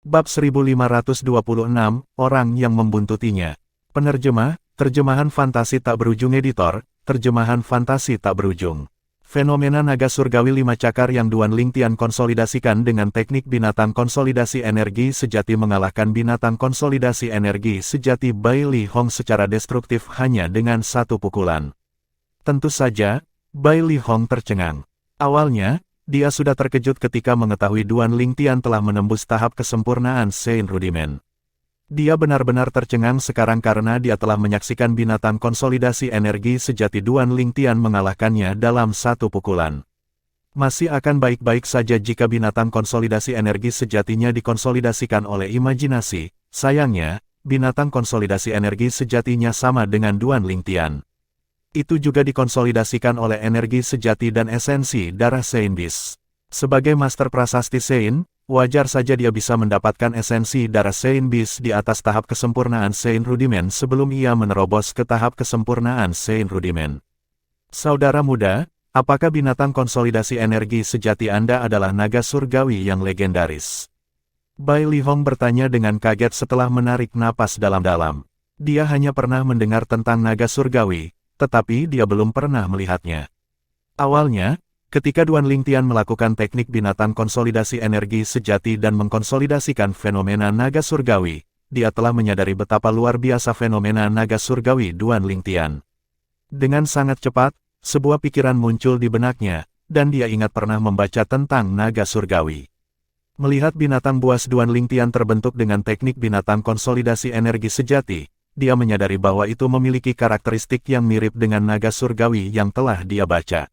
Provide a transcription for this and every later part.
Bab 1526, Orang yang Membuntutinya. Penerjemah, Terjemahan Fantasi Tak Berujung Editor, Terjemahan Fantasi Tak Berujung. Fenomena naga surgawi 5 cakar yang Duan Lingtian konsolidasikan dengan teknik binatang konsolidasi energi sejati mengalahkan binatang konsolidasi energi sejati Bai Li Hong secara destruktif hanya dengan satu pukulan. Tentu saja, Bai Li Hong tercengang. Awalnya, dia sudah terkejut ketika mengetahui Duan Lingtian telah menembus tahap kesempurnaan Sein Rudiment. Dia benar-benar tercengang sekarang karena dia telah menyaksikan binatang konsolidasi energi sejati Duan Lingtian mengalahkannya dalam satu pukulan. Masih akan baik-baik saja jika binatang konsolidasi energi sejatinya dikonsolidasikan oleh imajinasi. Sayangnya, binatang konsolidasi energi sejatinya sama dengan Duan Lingtian. Itu juga dikonsolidasikan oleh energi sejati dan esensi darah Sein Beast. Sebagai master prasasti Sein, wajar saja dia bisa mendapatkan esensi darah Sein Beast di atas tahap kesempurnaan Sein Rudiment sebelum ia menerobos ke tahap kesempurnaan Sein Rudiment. Saudara muda, apakah binatang konsolidasi energi sejati Anda adalah naga surgawi yang legendaris? Bai Li Hong bertanya dengan kaget setelah menarik napas dalam-dalam. Dia hanya pernah mendengar tentang naga surgawi, tetapi dia belum pernah melihatnya. Awalnya, ketika Duan Lingtian melakukan teknik binatang konsolidasi energi sejati dan mengkonsolidasikan fenomena naga surgawi, dia telah menyadari betapa luar biasa fenomena naga surgawi Duan Lingtian. Dengan sangat cepat, sebuah pikiran muncul di benaknya, dan dia ingat pernah membaca tentang naga surgawi. Melihat binatang buas Duan Lingtian terbentuk dengan teknik binatang konsolidasi energi sejati, dia menyadari bahwa itu memiliki karakteristik yang mirip dengan naga surgawi yang telah dia baca.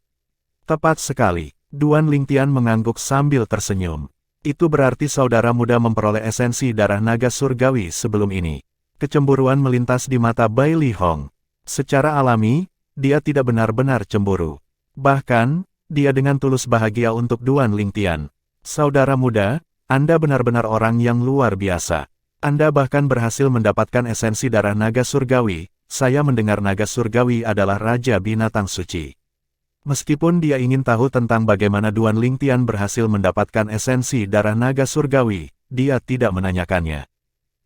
Tepat sekali, Duan Lingtian mengangguk sambil tersenyum. Itu berarti saudara muda memperoleh esensi darah naga surgawi sebelum ini. Kecemburuan melintas di mata Bai Li Hong. Secara alami, dia tidak benar-benar cemburu. Bahkan, dia dengan tulus bahagia untuk Duan Lingtian. Saudara muda, Anda benar-benar orang yang luar biasa. Anda bahkan berhasil mendapatkan esensi darah naga surgawi. Saya mendengar naga surgawi adalah Raja Binatang Suci. Meskipun dia ingin tahu tentang bagaimana Duan Lingtian berhasil mendapatkan esensi darah naga surgawi, dia tidak menanyakannya.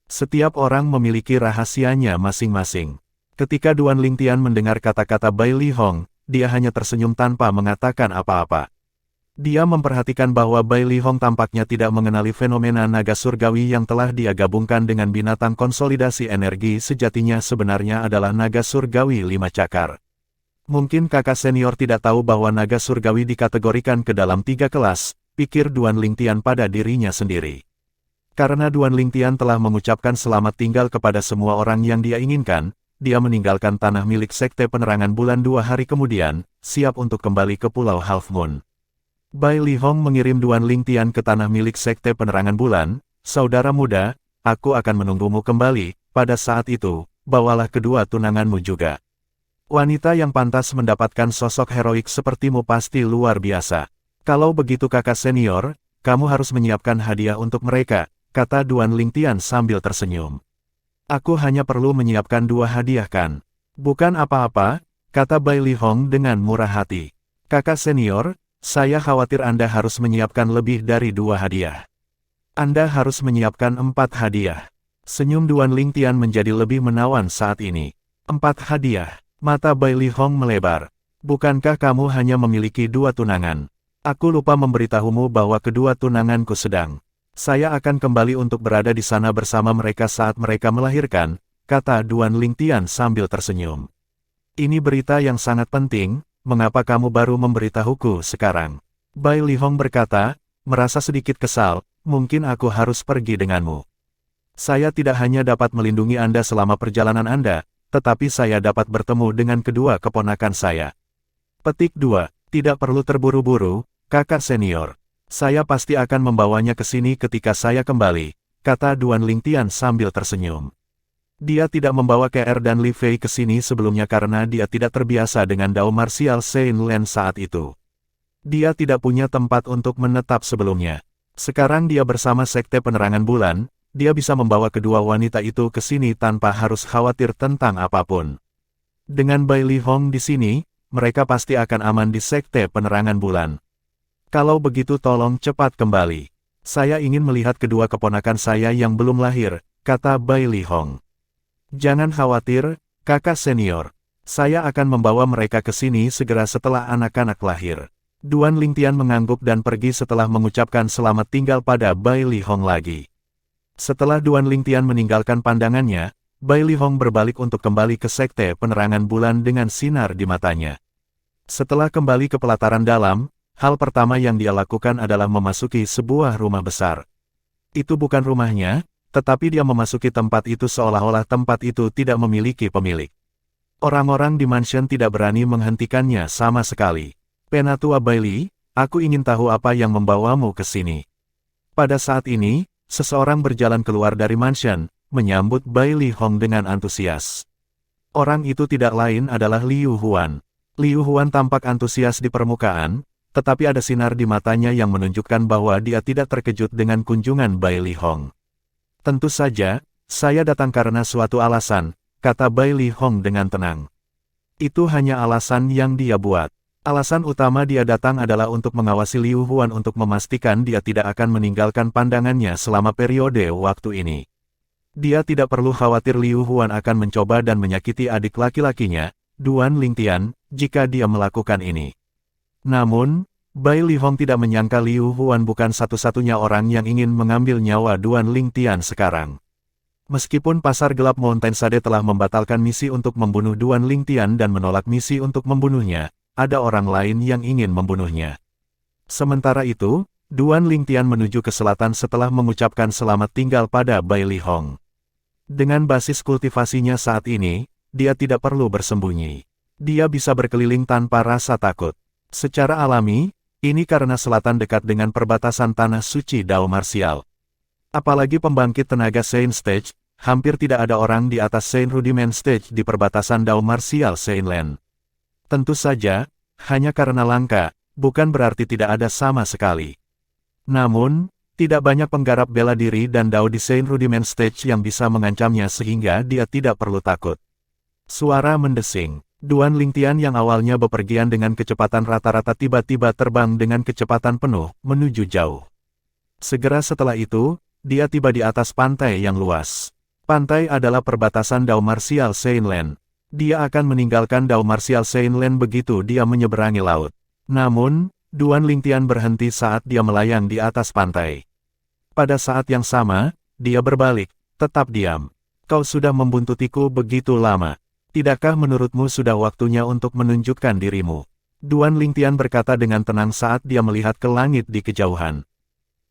Setiap orang memiliki rahasianya masing-masing. Ketika Duan Lingtian mendengar kata-kata Bai Li Hong, dia hanya tersenyum tanpa mengatakan apa-apa. Dia memperhatikan bahwa Bai Li Hong tampaknya tidak mengenali fenomena naga surgawi yang telah dia gabungkan dengan binatang konsolidasi energi sejatinya sebenarnya adalah naga surgawi 5 cakar. Mungkin kakak senior tidak tahu bahwa naga surgawi dikategorikan ke dalam 3 kelas, pikir Duan Lingtian pada dirinya sendiri. Karena Duan Lingtian telah mengucapkan selamat tinggal kepada semua orang yang dia inginkan, dia meninggalkan tanah milik Sekte Penerangan Bulan 2 hari kemudian, siap untuk kembali ke Pulau Half Moon. Bai Li Hong mengirim Duan Lingtian ke tanah milik Sekte Penerangan Bulan. Saudara muda, aku akan menunggumu kembali. Pada saat itu, bawalah kedua tunanganmu juga. Wanita yang pantas mendapatkan sosok heroik sepertimu pasti luar biasa. Kalau begitu kakak senior, kamu harus menyiapkan hadiah untuk mereka, kata Duan Lingtian sambil tersenyum. Aku hanya perlu menyiapkan 2 hadiah kan? Bukan apa-apa, kata Bai Li Hong dengan murah hati. Kakak senior, saya khawatir Anda harus menyiapkan lebih dari 2 hadiah. Anda harus menyiapkan 4 hadiah. Senyum Duan Lingtian menjadi lebih menawan saat ini. 4 hadiah. Mata Bai Li Hong melebar. Bukankah kamu hanya memiliki 2 tunangan? Aku lupa memberitahumu bahwa kedua tunanganku sedang. Saya akan kembali untuk berada di sana bersama mereka saat mereka melahirkan, kata Duan Lingtian sambil tersenyum. Ini berita yang sangat penting. Mengapa kamu baru memberitahuku sekarang? Bai Li Hong berkata, merasa sedikit kesal, mungkin aku harus pergi denganmu. Saya tidak hanya dapat melindungi Anda selama perjalanan Anda, tetapi saya dapat bertemu dengan kedua keponakan saya. Petik 2, tidak perlu terburu-buru, kakak senior. Saya pasti akan membawanya ke sini ketika saya kembali, kata Duan Lingtian sambil tersenyum. Dia tidak membawa KR dan Li Fei ke sini sebelumnya karena dia tidak terbiasa dengan dao martial Sein Len saat itu. Dia tidak punya tempat untuk menetap sebelumnya. Sekarang dia bersama Sekte Penerangan Bulan, dia bisa membawa kedua wanita itu ke sini tanpa harus khawatir tentang apapun. Dengan Bai Li Hong di sini, mereka pasti akan aman di Sekte Penerangan Bulan. Kalau begitu tolong cepat kembali. Saya ingin melihat kedua keponakan saya yang belum lahir, kata Bai Lihong. Jangan khawatir, kakak senior. Saya akan membawa mereka ke sini segera setelah anak-anak lahir. Duan Lingtian mengangguk dan pergi setelah mengucapkan selamat tinggal pada Bai Lihong lagi. Setelah Duan Lingtian meninggalkan pandangannya, Bai Lihong berbalik untuk kembali ke sekte penerangan bulan dengan sinar di matanya. Setelah kembali ke pelataran dalam, hal pertama yang dia lakukan adalah memasuki sebuah rumah besar. Itu bukan rumahnya, tetapi dia memasuki tempat itu seolah-olah tempat itu tidak memiliki pemilik. Orang-orang di mansion tidak berani menghentikannya sama sekali. Penatua Bailey, aku ingin tahu apa yang membawamu ke sini. Pada saat ini, seseorang berjalan keluar dari mansion, menyambut Bai Lihong dengan antusias. Orang itu tidak lain adalah Liu Huan. Liu Huan tampak antusias di permukaan, tetapi ada sinar di matanya yang menunjukkan bahwa dia tidak terkejut dengan kunjungan Bai Lihong. Tentu saja, saya datang karena suatu alasan, kata Bai Lihong dengan tenang. Itu hanya alasan yang dia buat. Alasan utama dia datang adalah untuk mengawasi Liu Huan untuk memastikan dia tidak akan meninggalkan pandangannya selama periode waktu ini. Dia tidak perlu khawatir Liu Huan akan mencoba dan menyakiti adik laki-lakinya, Duan Lingtian, jika dia melakukan ini. Namun, Bai Lihong tidak menyangka Liu Huan bukan satu-satunya orang yang ingin mengambil nyawa Duan Lingtian sekarang. Meskipun pasar gelap Mountain Sade telah membatalkan misi untuk membunuh Duan Lingtian dan menolak misi untuk membunuhnya, ada orang lain yang ingin membunuhnya. Sementara itu, Duan Lingtian menuju ke selatan setelah mengucapkan selamat tinggal pada Bai Lihong. Dengan basis kultivasinya saat ini, dia tidak perlu bersembunyi. Dia bisa berkeliling tanpa rasa takut. Secara alami, ini karena selatan dekat dengan perbatasan tanah suci Dao Martial. Apalagi pembangkit tenaga Saint Stage, hampir tidak ada orang di atas Saint Rudiment Stage di perbatasan Dao Martial Saint Land. Tentu saja, hanya karena langka, bukan berarti tidak ada sama sekali. Namun, tidak banyak penggarap bela diri dan Dao di Saint Rudiment Stage yang bisa mengancamnya sehingga dia tidak perlu takut. Suara mendesing. Duan Lingtian yang awalnya bepergian dengan kecepatan rata-rata tiba-tiba terbang dengan kecepatan penuh, menuju jauh. Segera setelah itu, dia tiba di atas pantai yang luas. Pantai adalah perbatasan Dao Martial Saint Land. Dia akan meninggalkan Dao Martial Saint Land begitu dia menyeberangi laut. Namun, Duan Lingtian berhenti saat dia melayang di atas pantai. Pada saat yang sama, dia berbalik, tetap diam. Kau sudah membuntutiku begitu lama. Tidakkah menurutmu sudah waktunya untuk menunjukkan dirimu? Duan Lingtian berkata dengan tenang saat dia melihat ke langit di kejauhan.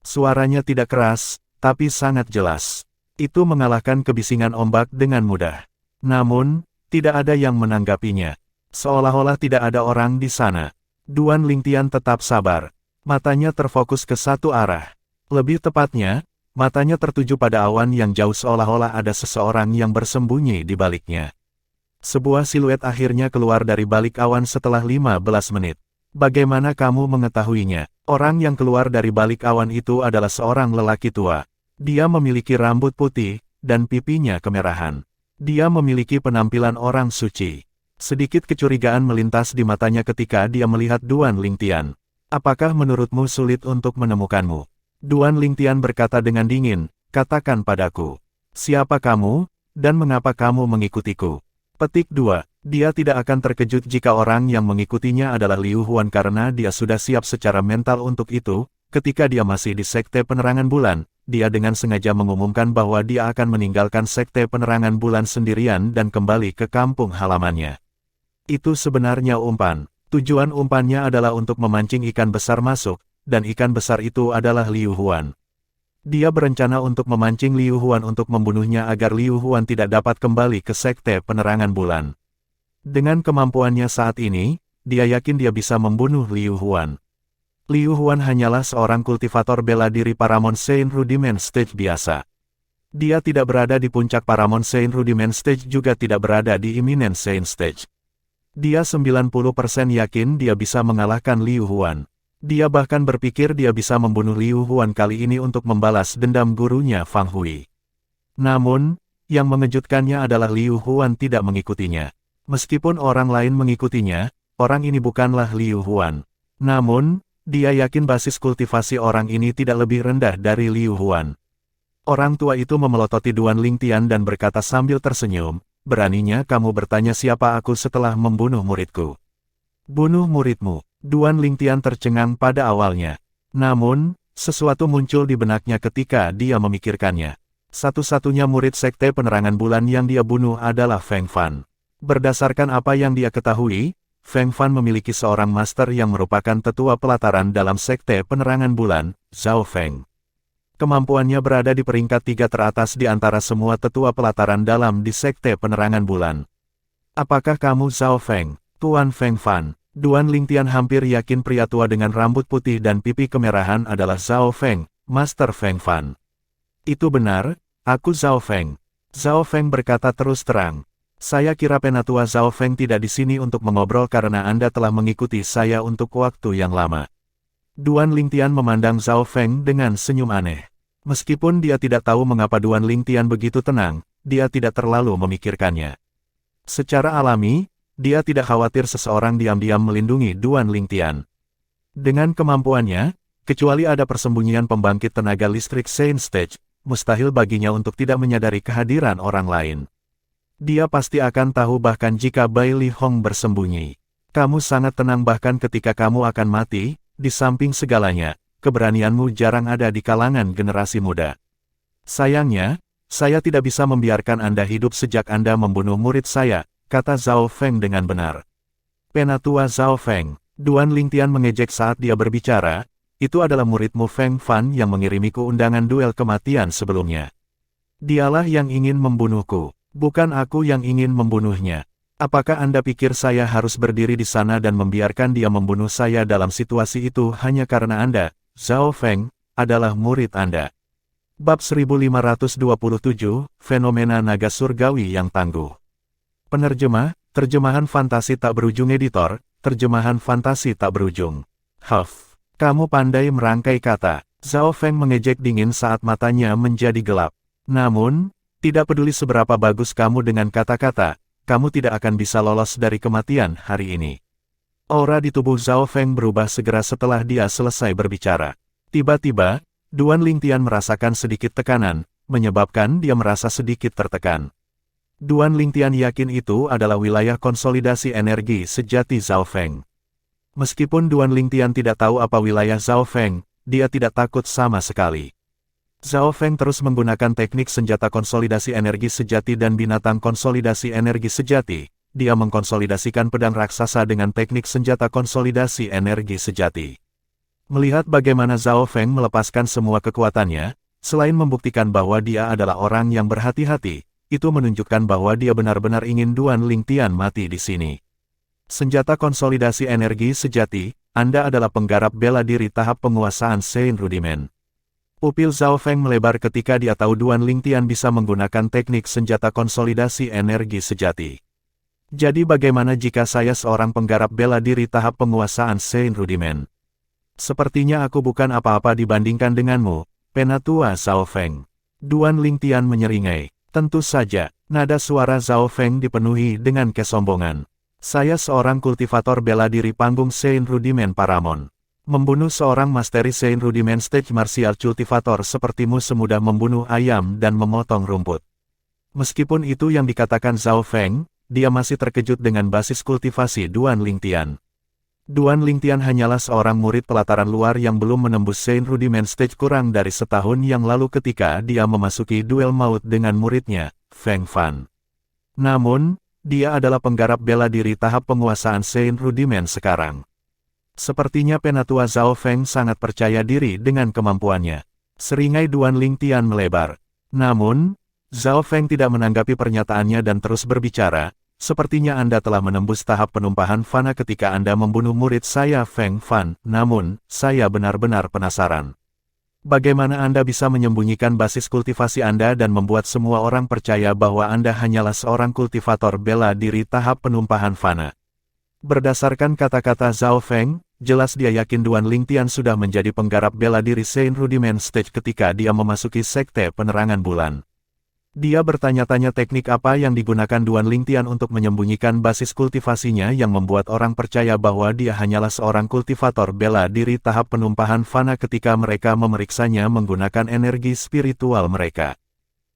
Suaranya tidak keras, tapi sangat jelas. Itu mengalahkan kebisingan ombak dengan mudah. Namun, tidak ada yang menanggapinya. Seolah-olah tidak ada orang di sana. Duan Lingtian tetap sabar. Matanya terfokus ke satu arah. Lebih tepatnya, matanya tertuju pada awan yang jauh seolah-olah ada seseorang yang bersembunyi di baliknya. Sebuah siluet akhirnya keluar dari balik awan setelah 15 menit. Bagaimana kamu mengetahuinya? Orang yang keluar dari balik awan itu adalah seorang lelaki tua. Dia memiliki rambut putih, dan pipinya kemerahan. Dia memiliki penampilan orang suci. Sedikit kecurigaan melintas di matanya ketika dia melihat Duan Lingtian. Apakah menurutmu sulit untuk menemukanmu? Duan Lingtian berkata dengan dingin, katakan padaku. Siapa kamu, dan mengapa kamu mengikutiku? Petik 2. Dia tidak akan terkejut jika orang yang mengikutinya adalah Liu Huan karena dia sudah siap secara mental untuk itu. Ketika dia masih di Sekte Penerangan Bulan, dia dengan sengaja mengumumkan bahwa dia akan meninggalkan Sekte Penerangan Bulan sendirian dan kembali ke kampung halamannya. Itu sebenarnya umpan. Tujuan umpannya adalah untuk memancing ikan besar masuk, dan ikan besar itu adalah Liu Huan. Dia berencana untuk memancing Liu Huan untuk membunuhnya agar Liu Huan tidak dapat kembali ke Sekte Penerangan Bulan. Dengan kemampuannya saat ini, dia yakin dia bisa membunuh Liu Huan. Liu Huan hanyalah seorang kultivator bela diri Paramount Saint Rudiment Stage biasa. Dia tidak berada di puncak Paramount Saint Rudiment Stage juga tidak berada di Imminent Saint Stage. Dia 90% yakin dia bisa mengalahkan Liu Huan. Dia bahkan berpikir dia bisa membunuh Liu Huan kali ini untuk membalas dendam gurunya Fang Hui. Namun, yang mengejutkannya adalah Liu Huan tidak mengikutinya. Meskipun orang lain mengikutinya, orang ini bukanlah Liu Huan. Namun, Dia yakin basis kultivasi orang ini tidak lebih rendah dari Liu Huan. Orang tua itu memelototi Duan Lingtian dan berkata sambil tersenyum, "Beraninya kamu bertanya siapa aku setelah membunuh muridku?" "Bunuh muridmu?" Duan Lingtian tercengang pada awalnya. Namun, sesuatu muncul di benaknya ketika dia memikirkannya. Satu-satunya murid Sekte Penerangan Bulan yang dia bunuh adalah Feng Fan. Berdasarkan apa yang dia ketahui, Feng Fan memiliki seorang master yang merupakan tetua pelataran dalam Sekte Penerangan Bulan, Zhao Feng. Kemampuannya berada di peringkat 3 teratas di antara semua tetua pelataran dalam di Sekte Penerangan Bulan. "Apakah kamu Zhao Feng, Tuan Feng Fan?" Duan Lingtian hampir yakin pria tua dengan rambut putih dan pipi kemerahan adalah Zhao Feng, Master Feng Fan. "Itu benar, aku Zhao Feng." Zhao Feng berkata terus terang. "Saya kira Penatua Zhao Feng tidak di sini untuk mengobrol karena Anda telah mengikuti saya untuk waktu yang lama." Duan Lingtian memandang Zhao Feng dengan senyum aneh. Meskipun dia tidak tahu mengapa Duan Lingtian begitu tenang, dia tidak terlalu memikirkannya. Secara alami, dia tidak khawatir seseorang diam-diam melindungi Duan Lingtian. Dengan kemampuannya, kecuali ada persembunyian pembangkit tenaga listrik Saint Stage, mustahil baginya untuk tidak menyadari kehadiran orang lain. Dia pasti akan tahu bahkan jika Bai Li Hong bersembunyi. Kamu sangat tenang bahkan ketika kamu akan mati, di samping segalanya, keberanianmu jarang ada di kalangan generasi muda. Sayangnya, saya tidak bisa membiarkan Anda hidup sejak Anda membunuh murid saya, kata Zhao Feng dengan benar. "Penatua Zhao Feng," Duan Lingtian mengejek saat dia berbicara, "itu adalah muridmu Feng Fan yang mengirimiku undangan duel kematian sebelumnya. Dialah yang ingin membunuhku, bukan aku yang ingin membunuhnya. Apakah Anda pikir saya harus berdiri di sana dan membiarkan dia membunuh saya dalam situasi itu hanya karena Anda, Zhao Feng, adalah murid Anda?" Bab 1527, Fenomena Naga Surgawi yang Tangguh. Penerjemah, terjemahan fantasi tak berujung editor, terjemahan fantasi tak berujung. "Huff, kamu pandai merangkai kata." Zhao Feng mengejek dingin saat matanya menjadi gelap. "Namun, tidak peduli seberapa bagus kamu dengan kata-kata, kamu tidak akan bisa lolos dari kematian hari ini." Aura di tubuh Zhao Feng berubah segera setelah dia selesai berbicara. Tiba-tiba, Duan Lingtian merasakan sedikit tekanan, menyebabkan dia merasa sedikit tertekan. Duan Lingtian yakin itu adalah wilayah konsolidasi energi sejati Zhao Feng. Meskipun Duan Lingtian tidak tahu apa wilayah Zhao Feng, dia tidak takut sama sekali. Zhao Feng terus menggunakan teknik senjata konsolidasi energi sejati dan binatang konsolidasi energi sejati. Dia mengkonsolidasikan pedang raksasa dengan teknik senjata konsolidasi energi sejati. Melihat bagaimana Zhao Feng melepaskan semua kekuatannya, selain membuktikan bahwa dia adalah orang yang berhati-hati, itu menunjukkan bahwa dia benar-benar ingin Duan Lingtian mati di sini. Senjata konsolidasi energi sejati, Anda adalah penggarap bela diri tahap penguasaan Saint Rudiment. Pupil Zhao Feng melebar ketika dia tahu Duan Lingtian bisa menggunakan teknik senjata konsolidasi energi sejati. "Jadi bagaimana jika saya seorang penggarap bela diri tahap penguasaan Saint Rudiment? Sepertinya aku bukan apa-apa dibandingkan denganmu, Penatua Zhao Feng." Duan Lingtian menyeringai. Tentu saja, nada suara Zhao Feng dipenuhi dengan kesombongan. "Saya seorang kultivator bela diri panggung Saint Rudiment Paramon. Membunuh seorang Mastery Saint Rudiment Stage Martial Cultivator sepertimu semudah membunuh ayam dan memotong rumput." Meskipun itu yang dikatakan Zhao Feng, dia masih terkejut dengan basis kultivasi Duan Lingtian. Duan Lingtian hanyalah seorang murid pelataran luar yang belum menembus Saint Rudiment Stage kurang dari setahun yang lalu ketika dia memasuki duel maut dengan muridnya, Feng Fan. Namun, dia adalah penggarap bela diri tahap penguasaan Saint Rudiment sekarang. Sepertinya Penatua Zhao Feng sangat percaya diri dengan kemampuannya. Seringai Duan Lingtian melebar. Namun, Zhao Feng tidak menanggapi pernyataannya dan terus berbicara. "Sepertinya Anda telah menembus tahap penumpahan fana ketika Anda membunuh murid saya Feng Fan, namun, saya benar-benar penasaran. Bagaimana Anda bisa menyembunyikan basis kultivasi Anda dan membuat semua orang percaya bahwa Anda hanyalah seorang kultivator bela diri tahap penumpahan fana?" Berdasarkan kata-kata Zhao Feng, jelas dia yakin Duan Lingtian sudah menjadi penggarap bela diri Saint Rudiment Stage ketika dia memasuki Sekte Penerangan Bulan. Dia bertanya-tanya teknik apa yang digunakan Duan Lingtian untuk menyembunyikan basis kultivasinya yang membuat orang percaya bahwa dia hanyalah seorang kultivator bela diri tahap penumpahan fana ketika mereka memeriksanya menggunakan energi spiritual mereka.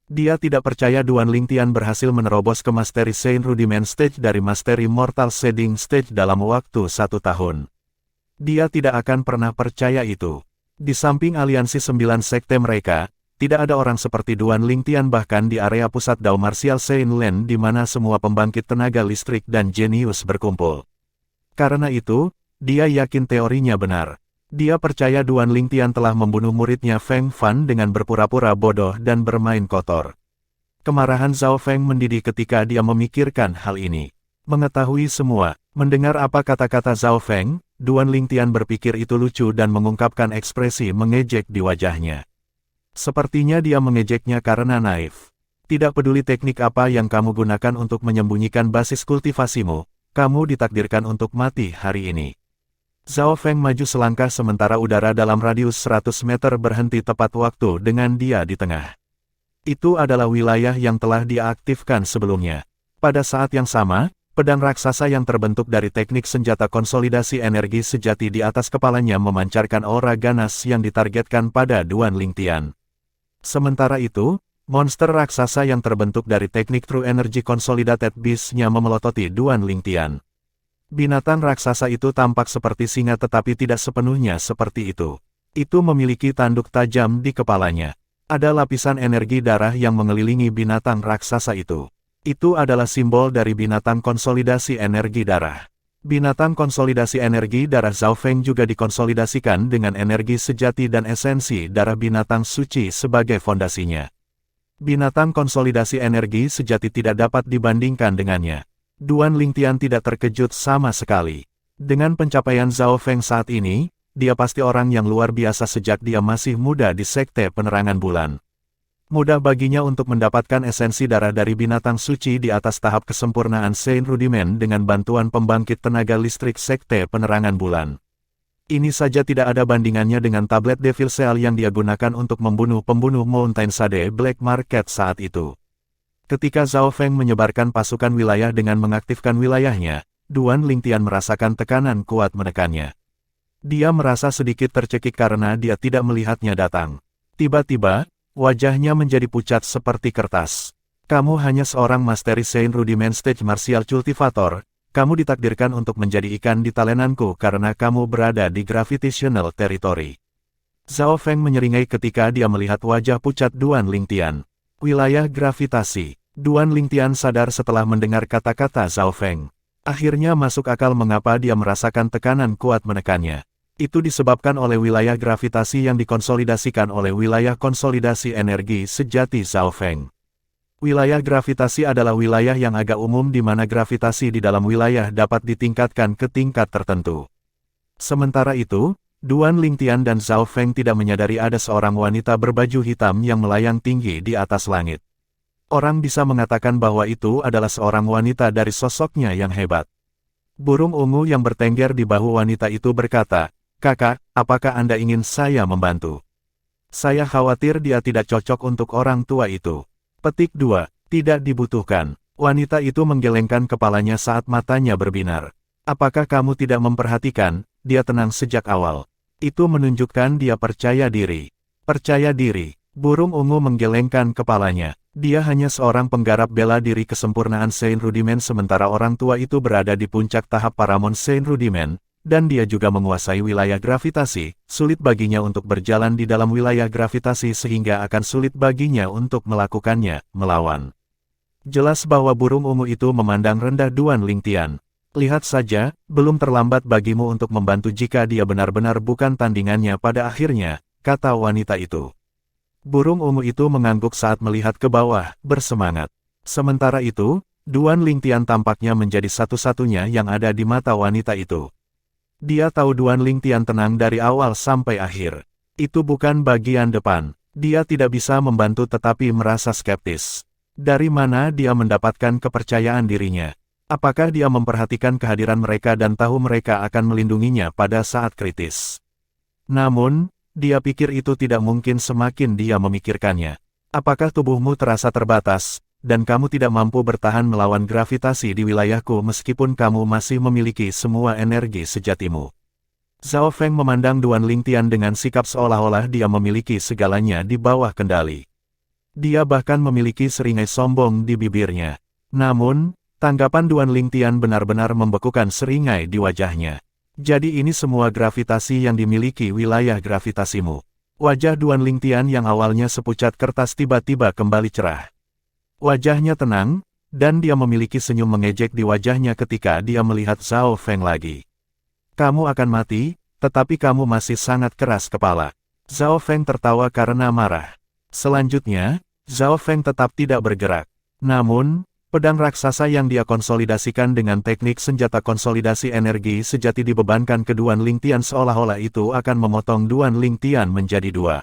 Dia tidak percaya Duan Lingtian berhasil menerobos ke Mastery Saint Rudiment Stage dari Mastery Mortal Shading Stage dalam waktu 1 tahun. Dia tidak akan pernah percaya itu. Di samping aliansi 9 sekte mereka, tidak ada orang seperti Duan Lingtian bahkan di area pusat Dao Martial Saint Land di mana semua pembangkit tenaga listrik dan jenius berkumpul. Karena itu, dia yakin teorinya benar. Dia percaya Duan Lingtian telah membunuh muridnya Feng Fan dengan berpura-pura bodoh dan bermain kotor. Kemarahan Zhao Feng mendidih ketika dia memikirkan hal ini. Mengetahui semua, mendengar apa kata-kata Zhao Feng, Duan Lingtian berpikir itu lucu dan mengungkapkan ekspresi mengejek di wajahnya. Sepertinya dia mengejeknya karena naif. Tidak peduli teknik apa yang kamu gunakan untuk menyembunyikan basis kultivasimu, kamu ditakdirkan untuk mati hari ini. Zhao Feng maju selangkah sementara udara dalam radius 100 meter berhenti tepat waktu dengan dia di tengah. Itu adalah wilayah yang telah dia aktifkan sebelumnya. Pada saat yang sama, pedang raksasa yang terbentuk dari teknik senjata konsolidasi energi sejati di atas kepalanya memancarkan aura ganas yang ditargetkan pada Duan Lingtian. Sementara itu, monster raksasa yang terbentuk dari teknik True Energy Consolidated Beast-nya memelototi Duan Lingtian. Binatang raksasa itu tampak seperti singa tetapi tidak sepenuhnya seperti itu. Itu memiliki tanduk tajam di kepalanya. Ada lapisan energi darah yang mengelilingi binatang raksasa itu. Itu adalah simbol dari binatang konsolidasi energi darah. Binatang konsolidasi energi darah Zhao Feng juga dikonsolidasikan dengan energi sejati dan esensi darah binatang suci sebagai fondasinya. Binatang konsolidasi energi sejati tidak dapat dibandingkan dengannya. Duan Lingtian tidak terkejut sama sekali. Dengan pencapaian Zhao Feng saat ini, dia pasti orang yang luar biasa sejak dia masih muda di Sekte Penerangan Bulan. Mudah baginya untuk mendapatkan esensi darah dari binatang suci di atas tahap kesempurnaan Saint Rudiment dengan bantuan pembangkit tenaga listrik Sekte Penerangan Bulan. Ini saja tidak ada bandingannya dengan tablet Devil Cell yang dia gunakan untuk membunuh pembunuh Mountain Sade Black Market saat itu. Ketika Zhao Feng menyebarkan pasukan wilayah dengan mengaktifkan wilayahnya, Duan Lingtian merasakan tekanan kuat menekannya. Dia merasa sedikit tercekik karena dia tidak melihatnya datang. Tiba-tiba, wajahnya menjadi pucat seperti kertas. Kamu hanya seorang Mastery Saint Rudiment Stage Martial Cultivator, kamu ditakdirkan untuk menjadi ikan di talenanku karena kamu berada di Gravitational Territory. Zhao Feng menyeringai ketika dia melihat wajah pucat Duan Lingtian. Wilayah gravitasi. Duan Lingtian sadar setelah mendengar kata-kata Zhao Feng. Akhirnya masuk akal mengapa dia merasakan tekanan kuat menekannya. Itu disebabkan oleh wilayah gravitasi yang dikonsolidasikan oleh wilayah konsolidasi energi sejati Zhao Feng. Wilayah gravitasi adalah wilayah yang agak umum di mana gravitasi di dalam wilayah dapat ditingkatkan ke tingkat tertentu. Sementara itu, Duan Lingtian dan Zhao Feng tidak menyadari ada seorang wanita berbaju hitam yang melayang tinggi di atas langit. Orang bisa mengatakan bahwa itu adalah seorang wanita dari sosoknya yang hebat. Burung ungu yang bertengger di bahu wanita itu berkata, "Kakak, apakah Anda ingin saya membantu? Saya khawatir dia tidak cocok untuk orang tua itu." Petik 2. Tidak dibutuhkan. Wanita itu menggelengkan kepalanya saat matanya berbinar. Apakah kamu tidak memperhatikan, dia tenang sejak awal. Itu menunjukkan dia percaya diri. Percaya diri. Burung ungu menggelengkan kepalanya. Dia hanya seorang penggarap bela diri kesempurnaan Saint Rudiment sementara orang tua itu berada di puncak tahap Paramount Saint Rudiment, dan dia juga menguasai wilayah gravitasi, sulit baginya untuk berjalan di dalam wilayah gravitasi sehingga akan sulit baginya untuk melakukannya, melawan. Jelas bahwa burung ungu itu memandang rendah Duan Lingtian. Lihat saja, belum terlambat bagimu untuk membantu jika dia benar-benar bukan tandingannya pada akhirnya, kata wanita itu. Burung ungu itu mengangguk saat melihat ke bawah, bersemangat. Sementara itu, Duan Lingtian tampaknya menjadi satu-satunya yang ada di mata wanita itu. Dia tahu Duan Lingtian tenang dari awal sampai akhir. Itu bukan bagian depan. Dia tidak bisa membantu tetapi merasa skeptis. Dari mana dia mendapatkan kepercayaan dirinya? Apakah dia memperhatikan kehadiran mereka dan tahu mereka akan melindunginya pada saat kritis? Namun, dia pikir itu tidak mungkin semakin dia memikirkannya. Apakah tubuhmu terasa terbatas, dan kamu tidak mampu bertahan melawan gravitasi di wilayahku meskipun kamu masih memiliki semua energi sejatimu? Zhao Feng memandang Duan Lingtian dengan sikap seolah-olah dia memiliki segalanya di bawah kendali. Dia bahkan memiliki seringai sombong di bibirnya. Namun, tanggapan Duan Lingtian benar-benar membekukan seringai di wajahnya. Jadi ini semua gravitasi yang dimiliki wilayah gravitasimu. Wajah Duan Lingtian yang awalnya sepucat kertas tiba-tiba kembali cerah. Wajahnya tenang, dan dia memiliki senyum mengejek di wajahnya ketika dia melihat Zhao Feng lagi. Kamu akan mati, tetapi kamu masih sangat keras kepala. Zhao Feng tertawa karena marah. Selanjutnya, Zhao Feng tetap tidak bergerak. Namun, pedang raksasa yang dia konsolidasikan dengan teknik senjata konsolidasi energi sejati dibebankan ke Duan Lingtian seolah-olah itu akan memotong Duan Lingtian menjadi dua.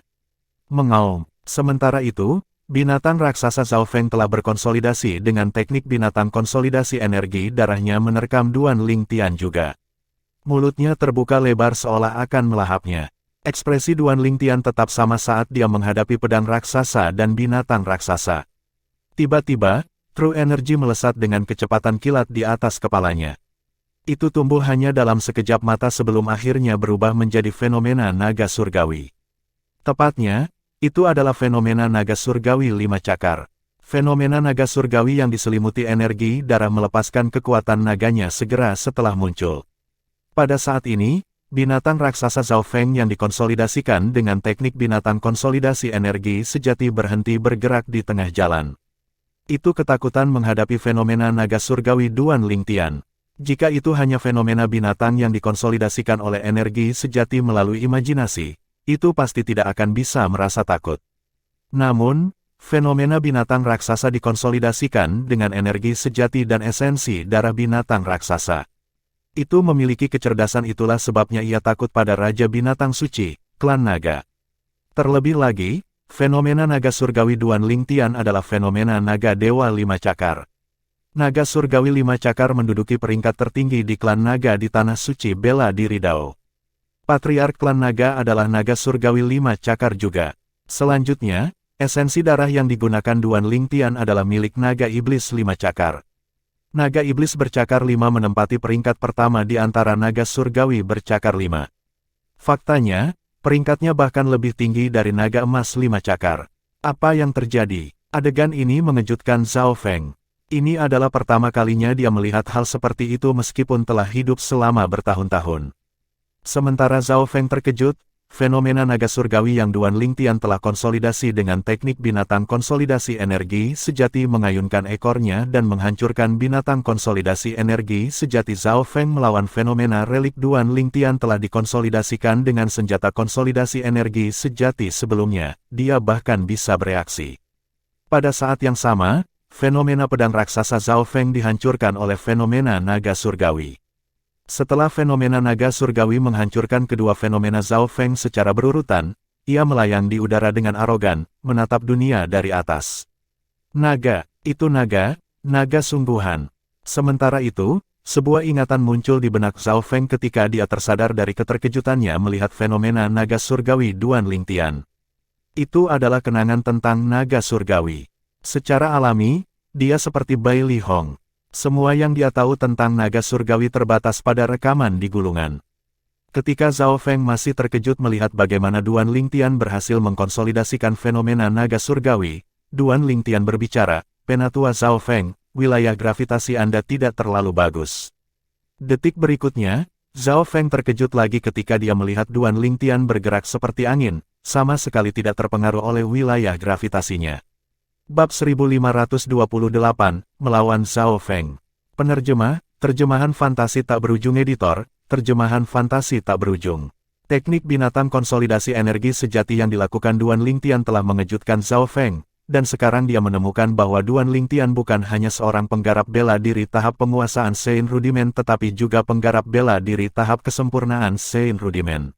Mengaum. Sementara itu, binatang raksasa Zhao Feng telah berkonsolidasi dengan teknik binatang konsolidasi energi darahnya menerkam Duan Lingtian juga. Mulutnya terbuka lebar seolah akan melahapnya. Ekspresi Duan Lingtian tetap sama saat dia menghadapi pedang raksasa dan binatang raksasa. Tiba-tiba, True Energy melesat dengan kecepatan kilat di atas kepalanya. Itu tumbuh hanya dalam sekejap mata sebelum akhirnya berubah menjadi fenomena naga surgawi. Tepatnya, itu adalah fenomena naga surgawi 5 cakar. Fenomena naga surgawi yang diselimuti energi darah melepaskan kekuatan naganya segera setelah muncul. Pada saat ini, binatang raksasa Zhao Feng yang dikonsolidasikan dengan teknik binatang konsolidasi energi sejati berhenti bergerak di tengah jalan. Itu ketakutan menghadapi fenomena naga surgawi Duan Lingtian. Jika itu hanya fenomena binatang yang dikonsolidasikan oleh energi sejati melalui imajinasi, itu pasti tidak akan bisa merasa takut. Namun, fenomena binatang raksasa dikonsolidasikan dengan energi sejati dan esensi darah binatang raksasa. Itu memiliki kecerdasan, itulah sebabnya ia takut pada Raja Binatang Suci, klan naga. Terlebih lagi, fenomena naga surgawi Duan Lingtian adalah fenomena naga dewa 5 cakar. Naga surgawi 5 cakar menduduki peringkat tertinggi di klan naga di Tanah Suci Bela Diri Dao. Patriark klan naga adalah naga surgawi 5 cakar juga. Selanjutnya, esensi darah yang digunakan Duan Lingtian adalah milik naga iblis 5 cakar. Naga iblis bercakar 5 menempati peringkat pertama di antara naga surgawi bercakar 5. Faktanya, peringkatnya bahkan lebih tinggi dari naga emas 5 cakar. Apa yang terjadi? Adegan ini mengejutkan Zhao Feng. Ini adalah pertama kalinya dia melihat hal seperti itu meskipun telah hidup selama bertahun-tahun. Sementara Zhao Feng terkejut, fenomena naga surgawi yang Duan Lingtian telah konsolidasi dengan teknik binatang konsolidasi energi sejati mengayunkan ekornya dan menghancurkan binatang konsolidasi energi sejati Zhao Feng melawan fenomena relik Duan Lingtian telah dikonsolidasikan dengan senjata konsolidasi energi sejati sebelumnya, dia bahkan bisa bereaksi. Pada saat yang sama, fenomena pedang raksasa Zhao Feng dihancurkan oleh fenomena naga surgawi. Setelah fenomena naga surgawi menghancurkan kedua fenomena Zhao Feng secara berurutan, ia melayang di udara dengan arogan, menatap dunia dari atas. Naga, itu naga, naga sungguhan. Sementara itu, sebuah ingatan muncul di benak Zhao Feng ketika dia tersadar dari keterkejutannya melihat fenomena naga surgawi Duan Lingtian. Itu adalah kenangan tentang naga surgawi. Secara alami, dia seperti Bai Li Hong. Semua yang dia tahu tentang naga surgawi terbatas pada rekaman di gulungan. Ketika Zhao Feng masih terkejut melihat bagaimana Duan Lingtian berhasil mengkonsolidasikan fenomena naga surgawi, Duan Lingtian berbicara, "Penatua Zhao Feng, wilayah gravitasi Anda tidak terlalu bagus." Detik berikutnya, Zhao Feng terkejut lagi ketika dia melihat Duan Lingtian bergerak seperti angin, sama sekali tidak terpengaruh oleh wilayah gravitasinya. Bab 1528, Melawan Zhao Feng. Penerjemah, terjemahan fantasi tak berujung editor, terjemahan fantasi tak berujung. Teknik binatang konsolidasi energi sejati yang dilakukan Duan Lingtian telah mengejutkan Zhao Feng, dan sekarang dia menemukan bahwa Duan Lingtian bukan hanya seorang penggarap bela diri tahap penguasaan Sein Rudimen tetapi juga penggarap bela diri tahap kesempurnaan Sein Rudimen.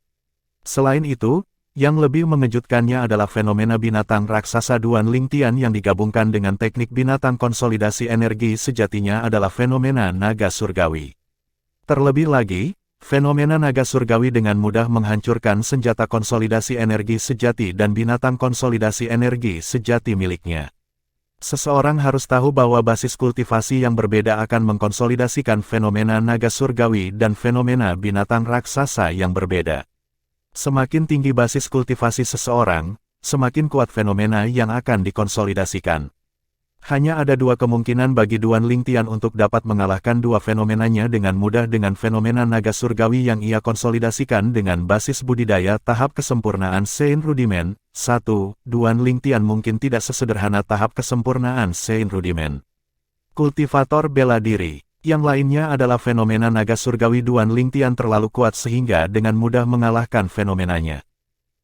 Selain itu, yang lebih mengejutkannya adalah fenomena binatang raksasa Duan Lingtian yang digabungkan dengan teknik binatang konsolidasi energi sejatinya adalah fenomena naga surgawi. Terlebih lagi, Fenomena naga surgawi dengan mudah menghancurkan senjata konsolidasi energi sejati dan binatang konsolidasi energi sejati miliknya. Seseorang harus tahu bahwa basis kultivasi yang berbeda akan mengkonsolidasikan fenomena naga surgawi dan fenomena binatang raksasa yang berbeda. Semakin tinggi basis kultivasi seseorang, semakin kuat fenomena yang akan dikonsolidasikan. Hanya ada dua kemungkinan bagi Duan Lingtian untuk dapat mengalahkan dua fenomenanya dengan mudah dengan fenomena naga surgawi yang ia konsolidasikan dengan basis budidaya tahap kesempurnaan Sein Rudiment. 1. Duan Lingtian mungkin tidak sesederhana tahap kesempurnaan Sein Rudiment. Kultivator bela diri. Yang lainnya adalah fenomena naga surgawi Duan Lingtian terlalu kuat sehingga dengan mudah mengalahkan fenomenanya.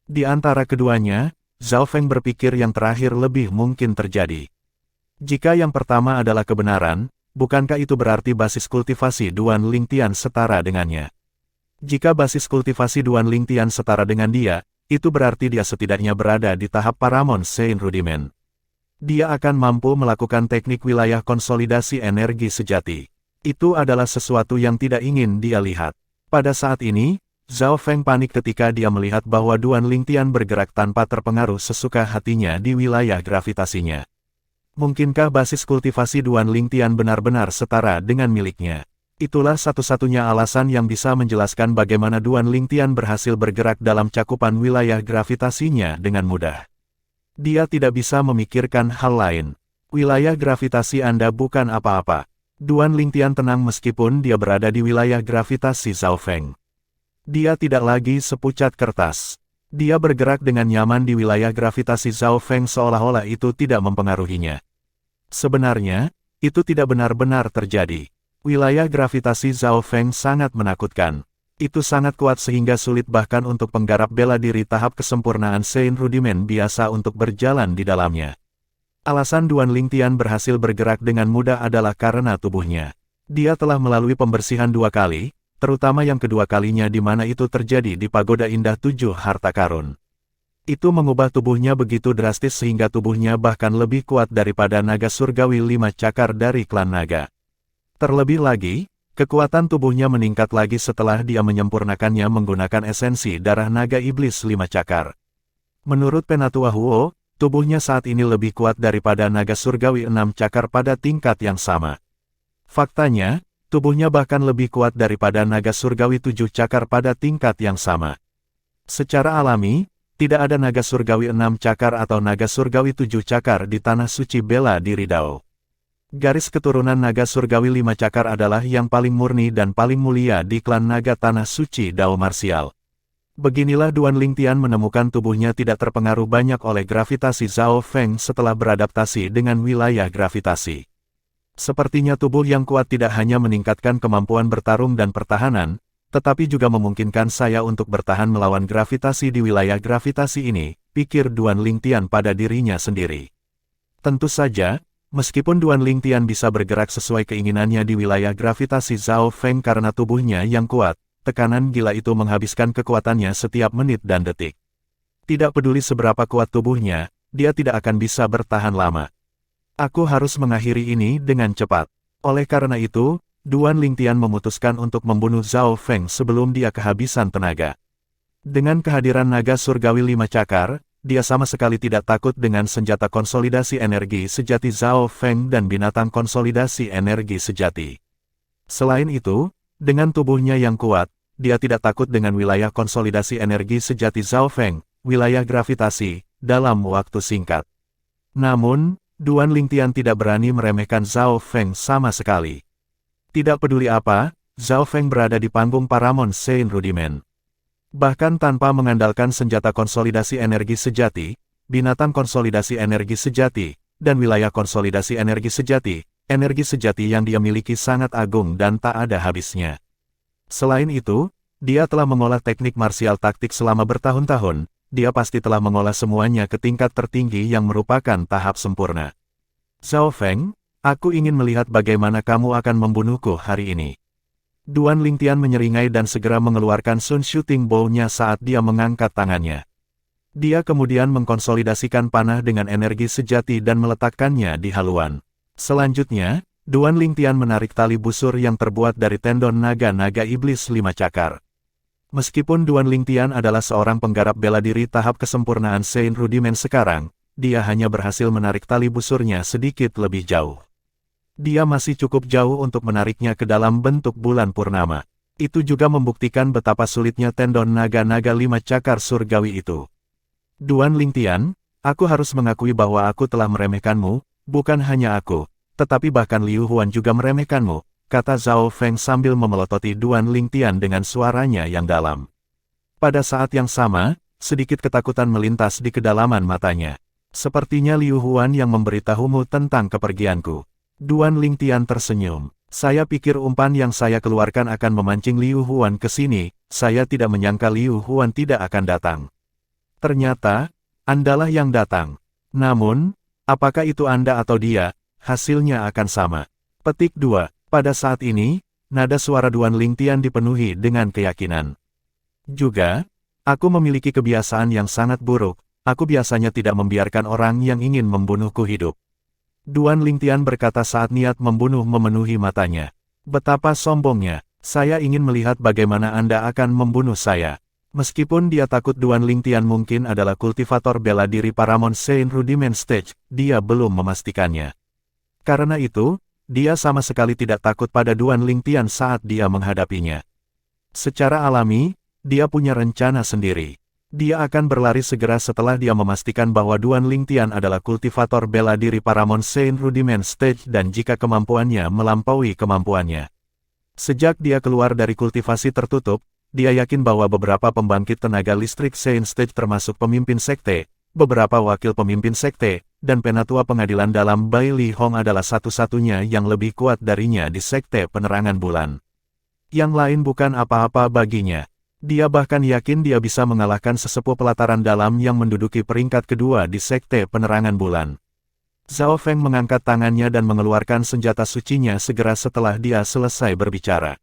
Di antara keduanya, Zhao Feng berpikir yang terakhir lebih mungkin terjadi. Jika yang pertama adalah kebenaran, bukankah itu berarti basis kultivasi Duan Lingtian setara dengannya? Jika basis kultivasi Duan Lingtian setara dengan dia, itu berarti dia setidaknya berada di tahap Paramount Sein Rudiment. Dia akan mampu melakukan teknik wilayah konsolidasi energi sejati. Itu adalah sesuatu yang tidak ingin dia lihat. Pada saat ini, Zhao Feng panik ketika dia melihat bahwa Duan Lingtian bergerak tanpa terpengaruh sesuka hatinya di wilayah gravitasinya. Mungkinkah basis kultivasi Duan Lingtian benar-benar setara dengan miliknya? Itulah satu-satunya alasan yang bisa menjelaskan bagaimana Duan Lingtian berhasil bergerak dalam cakupan wilayah gravitasinya dengan mudah. Dia tidak bisa memikirkan hal lain. Wilayah gravitasi Anda bukan apa-apa. Duan Lingtian tenang meskipun dia berada di wilayah gravitasi Zhao Feng. Dia tidak lagi sepucat kertas. Dia bergerak dengan nyaman di wilayah gravitasi Zhao Feng seolah-olah itu tidak mempengaruhinya. Sebenarnya, itu tidak benar-benar terjadi. Wilayah gravitasi Zhao Feng sangat menakutkan. Itu sangat kuat sehingga sulit bahkan untuk penggarap bela diri tahap kesempurnaan Sein Rudiment biasa untuk berjalan di dalamnya. Alasan Duan Lingtian berhasil bergerak dengan mudah adalah karena tubuhnya. Dia telah melalui pembersihan 2 kali, terutama yang kedua kalinya di mana itu terjadi di Pagoda Indah 7 Harta Karun. Itu mengubah tubuhnya begitu drastis sehingga tubuhnya bahkan lebih kuat daripada naga surgawi 5 cakar dari klan naga. Terlebih lagi, kekuatan tubuhnya meningkat lagi setelah dia menyempurnakannya menggunakan esensi darah naga iblis 5 cakar. Menurut Penatua Huo, tubuhnya saat ini lebih kuat daripada naga surgawi 6 cakar pada tingkat yang sama. Faktanya, tubuhnya bahkan lebih kuat daripada naga surgawi 7 cakar pada tingkat yang sama. Secara alami, tidak ada naga surgawi 6 cakar atau naga surgawi 7 cakar di tanah suci bela diri Dao. Garis keturunan naga surgawi 5 cakar adalah yang paling murni dan paling mulia di klan naga tanah suci Dao marsial. Beginilah Duan Lingtian menemukan tubuhnya tidak terpengaruh banyak oleh gravitasi Zhao Feng setelah beradaptasi dengan wilayah gravitasi. Sepertinya tubuh yang kuat tidak hanya meningkatkan kemampuan bertarung dan pertahanan, tetapi juga memungkinkan saya untuk bertahan melawan gravitasi di wilayah gravitasi ini, pikir Duan Lingtian pada dirinya sendiri. Tentu saja, meskipun Duan Lingtian bisa bergerak sesuai keinginannya di wilayah gravitasi Zhao Feng karena tubuhnya yang kuat, tekanan gila itu menghabiskan kekuatannya setiap menit dan detik. Tidak peduli seberapa kuat tubuhnya, dia tidak akan bisa bertahan lama. Aku harus mengakhiri ini dengan cepat. Oleh karena itu, Duan Lingtian memutuskan untuk membunuh Zhao Feng sebelum dia kehabisan tenaga. Dengan kehadiran naga surgawi 5 cakar, dia sama sekali tidak takut dengan senjata konsolidasi energi sejati Zhao Feng dan binatang konsolidasi energi sejati. Selain itu, dengan tubuhnya yang kuat, dia tidak takut dengan wilayah konsolidasi energi sejati Zhao Feng, wilayah gravitasi, dalam waktu singkat. Namun, Duan Lingtian tidak berani meremehkan Zhao Feng sama sekali. Tidak peduli apa, Zhao Feng berada di panggung Paramount Sein Rudiment. Bahkan tanpa mengandalkan senjata konsolidasi energi sejati, binatang konsolidasi energi sejati, dan wilayah konsolidasi energi sejati yang dia miliki sangat agung dan tak ada habisnya. Selain itu, dia telah mengolah teknik marsial taktik selama bertahun-tahun, dia pasti telah mengolah semuanya ke tingkat tertinggi yang merupakan tahap sempurna. Zhao Feng, aku ingin melihat bagaimana kamu akan membunuhku hari ini. Duan Lingtian menyeringai dan segera mengeluarkan Sun Shooting Bow-nya saat dia mengangkat tangannya. Dia kemudian mengkonsolidasikan panah dengan energi sejati dan meletakkannya di haluan. Selanjutnya, Duan Lingtian menarik tali busur yang terbuat dari tendon naga-naga iblis 5 cakar. Meskipun Duan Lingtian adalah seorang penggarap bela diri tahap kesempurnaan Sein Rudiment sekarang, dia hanya berhasil menarik tali busurnya sedikit lebih jauh. Dia masih cukup jauh untuk menariknya ke dalam bentuk bulan purnama. Itu juga membuktikan betapa sulitnya tendon naga-naga 5 cakar surgawi itu. Duan Lingtian, aku harus mengakui bahwa aku telah meremehkanmu, bukan hanya aku, tetapi bahkan Liu Huan juga meremehkanmu, kata Zhao Feng sambil memelototi Duan Lingtian dengan suaranya yang dalam. Pada saat yang sama, sedikit ketakutan melintas di kedalaman matanya. Sepertinya Liu Huan yang memberitahumu tentang kepergianku. Duan Lingtian tersenyum. Saya pikir umpan yang saya keluarkan akan memancing Liu Huan ke sini, saya tidak menyangka Liu Huan tidak akan datang. Ternyata, Andalah yang datang. Namun, apakah itu Anda atau dia? Hasilnya akan sama. Petik 2. Pada saat ini, nada suara Duan Lingtian dipenuhi dengan keyakinan. Juga, aku memiliki kebiasaan yang sangat buruk, aku biasanya tidak membiarkan orang yang ingin membunuhku hidup. Duan Lingtian berkata saat niat membunuh memenuhi matanya. Betapa sombongnya, saya ingin melihat bagaimana Anda akan membunuh saya. Meskipun dia takut Duan Lingtian mungkin adalah kultivator bela diri Paramount Sein Rudiment Stage, dia belum memastikannya. Karena itu, dia sama sekali tidak takut pada Duan Lingtian saat dia menghadapinya. Secara alami, dia punya rencana sendiri. Dia akan berlari segera setelah dia memastikan bahwa Duan Lingtian adalah kultivator bela diri Paramount Sein Rudiment Stage dan jika kemampuannya melampaui kemampuannya. Sejak dia keluar dari kultivasi tertutup, dia yakin bahwa beberapa pembangkit tenaga listrik Sein Stage termasuk pemimpin sekte, beberapa wakil pemimpin sekte, dan penatua pengadilan dalam Bai Li Hong adalah satu-satunya yang lebih kuat darinya di sekte penerangan bulan. Yang lain bukan apa-apa baginya. Dia bahkan yakin dia bisa mengalahkan sesepuh pelataran dalam yang menduduki peringkat kedua di sekte penerangan bulan. Zhao Feng mengangkat tangannya dan mengeluarkan senjata sucinya segera setelah dia selesai berbicara.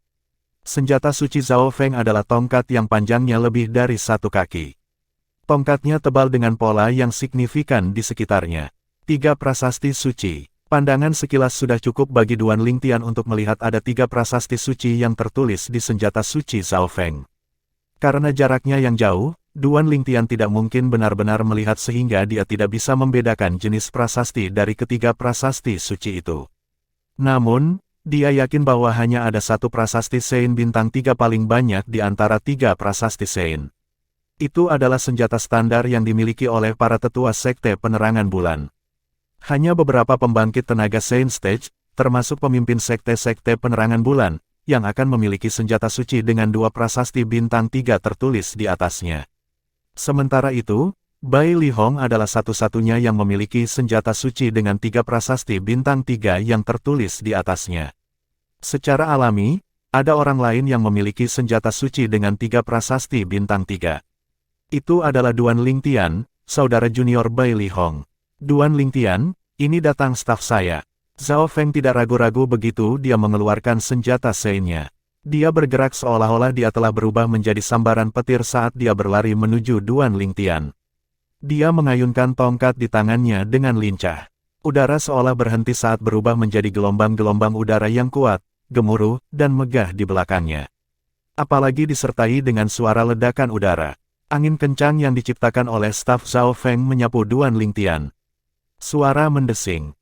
Senjata suci Zhao Feng adalah tongkat yang panjangnya lebih dari 1 kaki. Tongkatnya tebal dengan pola yang signifikan di sekitarnya. 3 prasasti suci. Pandangan sekilas sudah cukup bagi Duan Lingtian untuk melihat ada 3 prasasti suci yang tertulis di senjata suci Zhao Feng. Karena jaraknya yang jauh, Duan Lingtian tidak mungkin benar-benar melihat sehingga dia tidak bisa membedakan jenis prasasti dari ketiga prasasti suci itu. Namun, dia yakin bahwa hanya ada 1 prasasti Sein bintang 3 paling banyak di antara 3 prasasti Sein. Itu adalah senjata standar yang dimiliki oleh para tetua sekte penerangan bulan. Hanya beberapa pembangkit tenaga Sein Stage, termasuk pemimpin sekte-sekte penerangan bulan, yang akan memiliki senjata suci dengan 2 prasasti bintang 3 tertulis di atasnya. Sementara itu, Bai Li Hong adalah satu-satunya yang memiliki senjata suci dengan 3 prasasti bintang 3 yang tertulis di atasnya. Secara alami, ada orang lain yang memiliki senjata suci dengan 3 prasasti bintang 3. Itu adalah Duan Lingtian, saudara junior Bai Li Hong. Duan Lingtian, ini datang staf saya. Zhao Feng tidak ragu-ragu begitu dia mengeluarkan senjata Sein-nya. Dia bergerak seolah-olah dia telah berubah menjadi sambaran petir saat dia berlari menuju Duan Lingtian. Dia mengayunkan tongkat di tangannya dengan lincah. Udara seolah berhenti saat berubah menjadi gelombang-gelombang udara yang kuat, gemuruh, dan megah di belakangnya. Apalagi disertai dengan suara ledakan udara. Angin kencang yang diciptakan oleh staf Zhao Feng menyapu Duan Lingtian. Suara mendesing.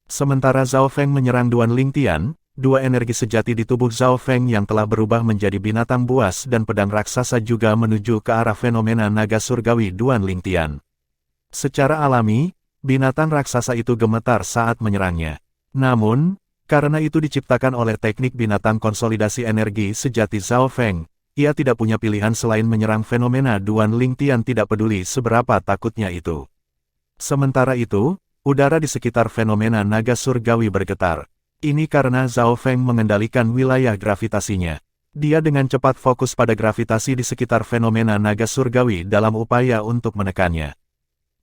Sementara Zhao Feng menyerang Duan Lingtian, 2 energi sejati di tubuh Zhao Feng yang telah berubah menjadi binatang buas dan pedang raksasa juga menuju ke arah fenomena naga surgawi Duan Lingtian. Secara alami, binatang raksasa itu gemetar saat menyerangnya. Namun, karena itu diciptakan oleh teknik binatang konsolidasi energi sejati Zhao Feng, ia tidak punya pilihan selain menyerang fenomena Duan Lingtian tidak peduli seberapa takutnya itu. Sementara itu, udara di sekitar fenomena naga surgawi bergetar. Ini karena Zhao Feng mengendalikan wilayah gravitasinya. Dia dengan cepat fokus pada gravitasi di sekitar fenomena naga surgawi dalam upaya untuk menekannya.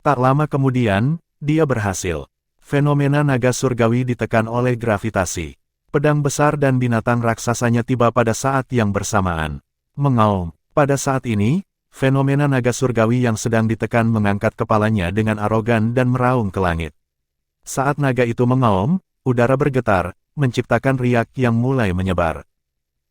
Tak lama kemudian, dia berhasil. Fenomena naga surgawi ditekan oleh gravitasi. Pedang besar dan binatang raksasanya tiba pada saat yang bersamaan. Mengaum. Pada saat ini, fenomena naga surgawi yang sedang ditekan mengangkat kepalanya dengan arogan dan meraung ke langit. Saat naga itu mengaum, udara bergetar, menciptakan riak yang mulai menyebar.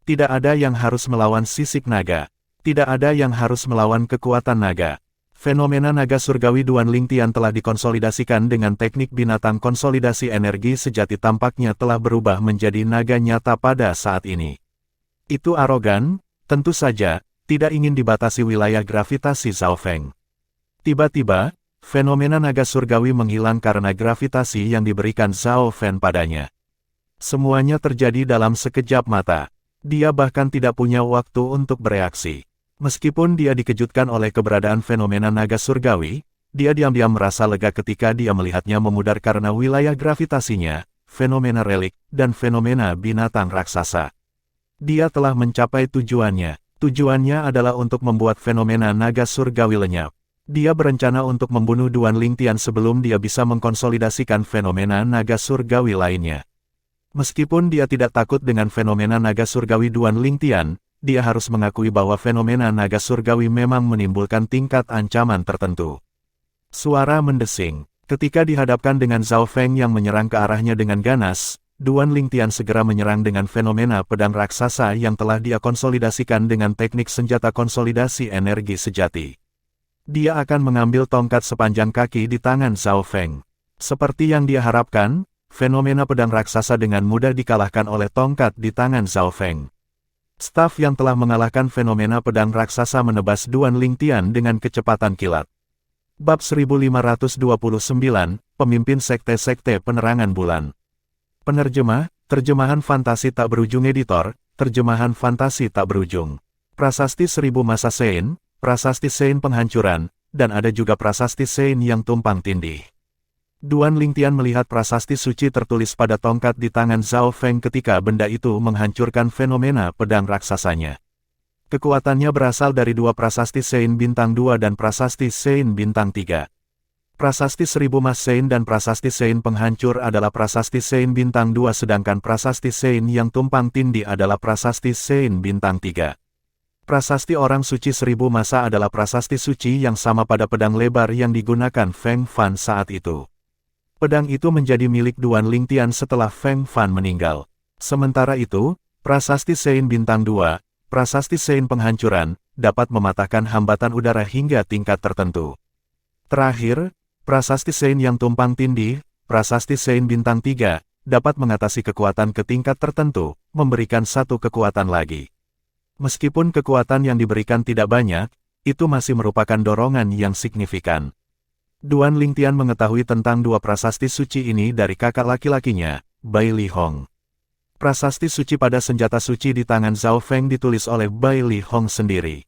Tidak ada yang harus melawan sisik naga. Tidak ada yang harus melawan kekuatan naga. Fenomena naga surgawi Duan Lingtian telah dikonsolidasikan dengan teknik binatang konsolidasi energi sejati tampaknya telah berubah menjadi naga nyata pada saat ini. Itu arogan, tentu saja, tidak ingin dibatasi wilayah gravitasi Zhao Feng. Tiba-tiba, fenomena naga surgawi menghilang karena gravitasi yang diberikan Zhao Feng padanya. Semuanya terjadi dalam sekejap mata. Dia bahkan tidak punya waktu untuk bereaksi. Meskipun dia dikejutkan oleh keberadaan fenomena naga surgawi, dia diam-diam merasa lega ketika dia melihatnya memudar karena wilayah gravitasinya, fenomena relik, dan fenomena binatang raksasa. Dia telah mencapai tujuannya. Tujuannya adalah untuk membuat fenomena naga surgawi lenyap. Dia berencana untuk membunuh Duan Lingtian sebelum dia bisa mengkonsolidasikan fenomena naga surgawi lainnya. Meskipun dia tidak takut dengan fenomena naga surgawi Duan Lingtian, dia harus mengakui bahwa fenomena naga surgawi memang menimbulkan tingkat ancaman tertentu. Suara mendesing. Ketika dihadapkan dengan Zhao Feng yang menyerang ke arahnya dengan ganas, Duan Lingtian segera menyerang dengan fenomena pedang raksasa yang telah dia konsolidasikan dengan teknik senjata konsolidasi energi sejati. Dia akan mengambil tongkat sepanjang kaki di tangan Zhao Feng. Seperti yang dia harapkan, fenomena pedang raksasa dengan mudah dikalahkan oleh tongkat di tangan Zhao Feng. Staf yang telah mengalahkan fenomena pedang raksasa menebas Duan Lingtian dengan kecepatan kilat. Bab 1529, Pemimpin Sekte-Sekte Penerangan Bulan. Penerjemah, terjemahan fantasi tak berujung editor, terjemahan fantasi tak berujung. Prasasti Seribu Masa Sein, Prasasti Sein Penghancuran, dan ada juga Prasasti Sein yang tumpang tindih. Duan Lingtian melihat prasasti suci tertulis pada tongkat di tangan Zhao Feng ketika benda itu menghancurkan fenomena pedang raksasanya. Kekuatannya berasal dari dua prasasti Sein Bintang 2 dan prasasti Sein Bintang 3. Prasasti Seribu Mas Sein dan prasasti Sein Penghancur adalah prasasti Sein Bintang 2 sedangkan prasasti Sein yang tumpang tindih adalah prasasti Sein Bintang 3. Prasasti Orang Suci Seribu Masa adalah prasasti suci yang sama pada pedang lebar yang digunakan Feng Fan saat itu. Pedang itu menjadi milik Duan Lingtian setelah Feng Fan meninggal. Sementara itu, prasasti Sein Bintang 2, prasasti Sein Penghancuran, dapat mematahkan hambatan udara hingga tingkat tertentu. Terakhir, prasasti Sein yang tumpang tindih, prasasti Sein Bintang 3, dapat mengatasi kekuatan ke tingkat tertentu, memberikan satu kekuatan lagi. Meskipun kekuatan yang diberikan tidak banyak, itu masih merupakan dorongan yang signifikan. Duan Lingtian mengetahui tentang dua prasasti suci ini dari kakak laki-lakinya, Bai Li Hong. Prasasti suci pada senjata suci di tangan Zhao Feng ditulis oleh Bai Li Hong sendiri.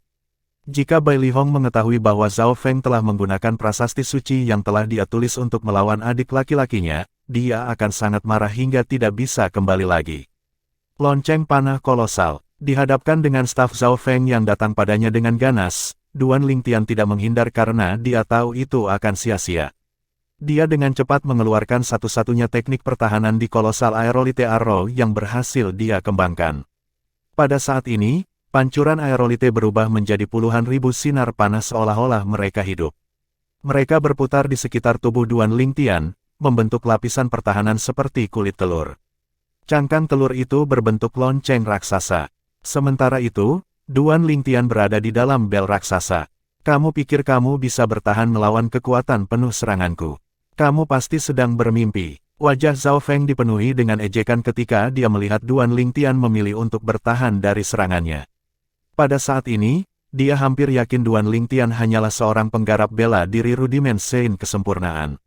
Jika Bai Li Hong mengetahui bahwa Zhao Feng telah menggunakan prasasti suci yang telah dia tulis untuk melawan adik laki-lakinya, dia akan sangat marah hingga tidak bisa kembali lagi. Lonceng panah kolosal. Dihadapkan dengan staf Zhao Feng yang datang padanya dengan ganas, Duan Lingtian tidak menghindar karena dia tahu itu akan sia-sia. Dia dengan cepat mengeluarkan satu-satunya teknik pertahanan di kolosal Aerolite Arrow yang berhasil dia kembangkan. Pada saat ini, pancuran Aerolite berubah menjadi puluhan ribu sinar panas seolah-olah mereka hidup. Mereka berputar di sekitar tubuh Duan Lingtian, membentuk lapisan pertahanan seperti kulit telur. Cangkang telur itu berbentuk lonceng raksasa. Sementara itu, Duan Lingtian berada di dalam bel raksasa. Kamu pikir kamu bisa bertahan melawan kekuatan penuh seranganku? Kamu pasti sedang bermimpi. Wajah Zhao Feng dipenuhi dengan ejekan ketika dia melihat Duan Lingtian memilih untuk bertahan dari serangannya. Pada saat ini, dia hampir yakin Duan Lingtian hanyalah seorang penggarap bela diri rudimen Sein kesempurnaan.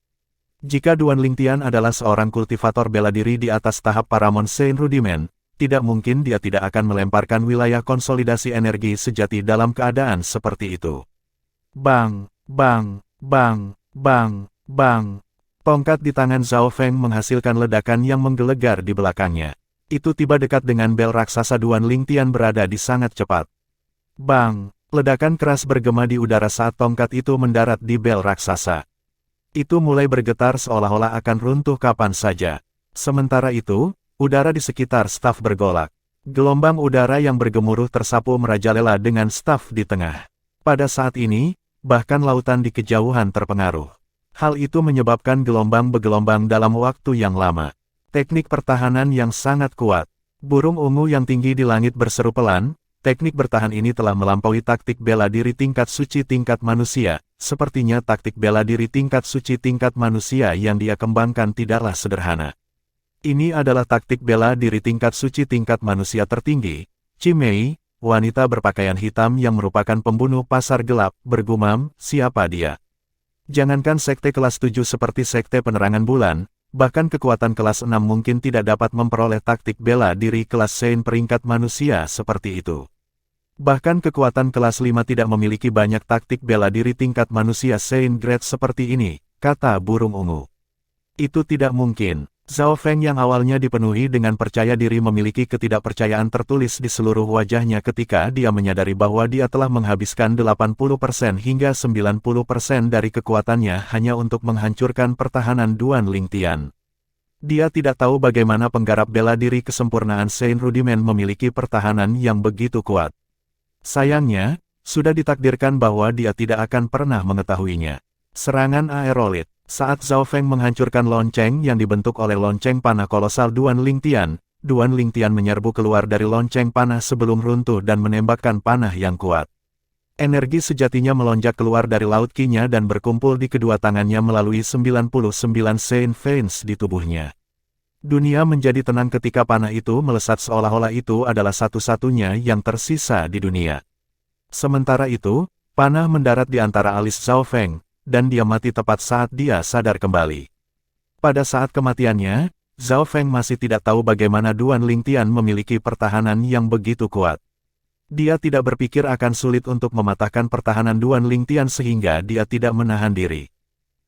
Jika Duan Lingtian adalah seorang kultivator bela diri di atas tahap Paramount Sein rudimen, tidak mungkin dia tidak akan melemparkan wilayah konsolidasi energi sejati dalam keadaan seperti itu. Bang, bang, bang, bang, bang. Tongkat di tangan Zhao Feng menghasilkan ledakan yang menggelegar di belakangnya. Itu tiba dekat dengan bel raksasa Duan Lingtian berada di sangat cepat. Bang, ledakan keras bergema di udara saat tongkat itu mendarat di bel raksasa. Itu mulai bergetar seolah-olah akan runtuh kapan saja. Sementara itu, udara di sekitar staf bergolak. Gelombang udara yang bergemuruh tersapu merajalela dengan staf di tengah. Pada saat ini, bahkan lautan di kejauhan terpengaruh. Hal itu menyebabkan gelombang bergelombang dalam waktu yang lama. Teknik pertahanan yang sangat kuat. Burung ungu yang tinggi di langit berseru pelan, teknik bertahan ini telah melampaui taktik bela diri tingkat suci tingkat manusia. Sepertinya taktik bela diri tingkat suci tingkat manusia yang dia kembangkan tidaklah sederhana. Ini adalah taktik bela diri tingkat suci tingkat manusia tertinggi. Chimei, wanita berpakaian hitam yang merupakan pembunuh pasar gelap, bergumam, siapa dia? Jangankan sekte kelas 7 seperti sekte penerangan bulan, bahkan kekuatan kelas 6 mungkin tidak dapat memperoleh taktik bela diri kelas Sein peringkat manusia seperti itu. Bahkan kekuatan kelas 5 tidak memiliki banyak taktik bela diri tingkat manusia Sein Grade seperti ini, kata burung ungu. Itu tidak mungkin. Zhao Feng yang awalnya dipenuhi dengan percaya diri memiliki ketidakpercayaan tertulis di seluruh wajahnya ketika dia menyadari bahwa dia telah menghabiskan 80% hingga 90% dari kekuatannya hanya untuk menghancurkan pertahanan Duan Lingtian. Dia tidak tahu bagaimana penggarap bela diri kesempurnaan Sein Rudiment memiliki pertahanan yang begitu kuat. Sayangnya, sudah ditakdirkan bahwa dia tidak akan pernah mengetahuinya. Serangan aerolit. Saat Zhao Feng menghancurkan lonceng yang dibentuk oleh lonceng panah kolosal Duan Lingtian menyerbu keluar dari lonceng panah sebelum runtuh dan menembakkan panah yang kuat. Energi sejatinya melonjak keluar dari laut Qi-nya dan berkumpul di kedua tangannya melalui 99 Sein Veins di tubuhnya. Dunia menjadi tenang ketika panah itu melesat seolah-olah itu adalah satu-satunya yang tersisa di dunia. Sementara itu, panah mendarat di antara alis Zhao Feng, dan dia mati tepat saat dia sadar kembali. Pada saat kematiannya, Zhao Feng masih tidak tahu bagaimana Duan Lingtian memiliki pertahanan yang begitu kuat. Dia tidak berpikir akan sulit untuk mematahkan pertahanan Duan Lingtian sehingga dia tidak menahan diri.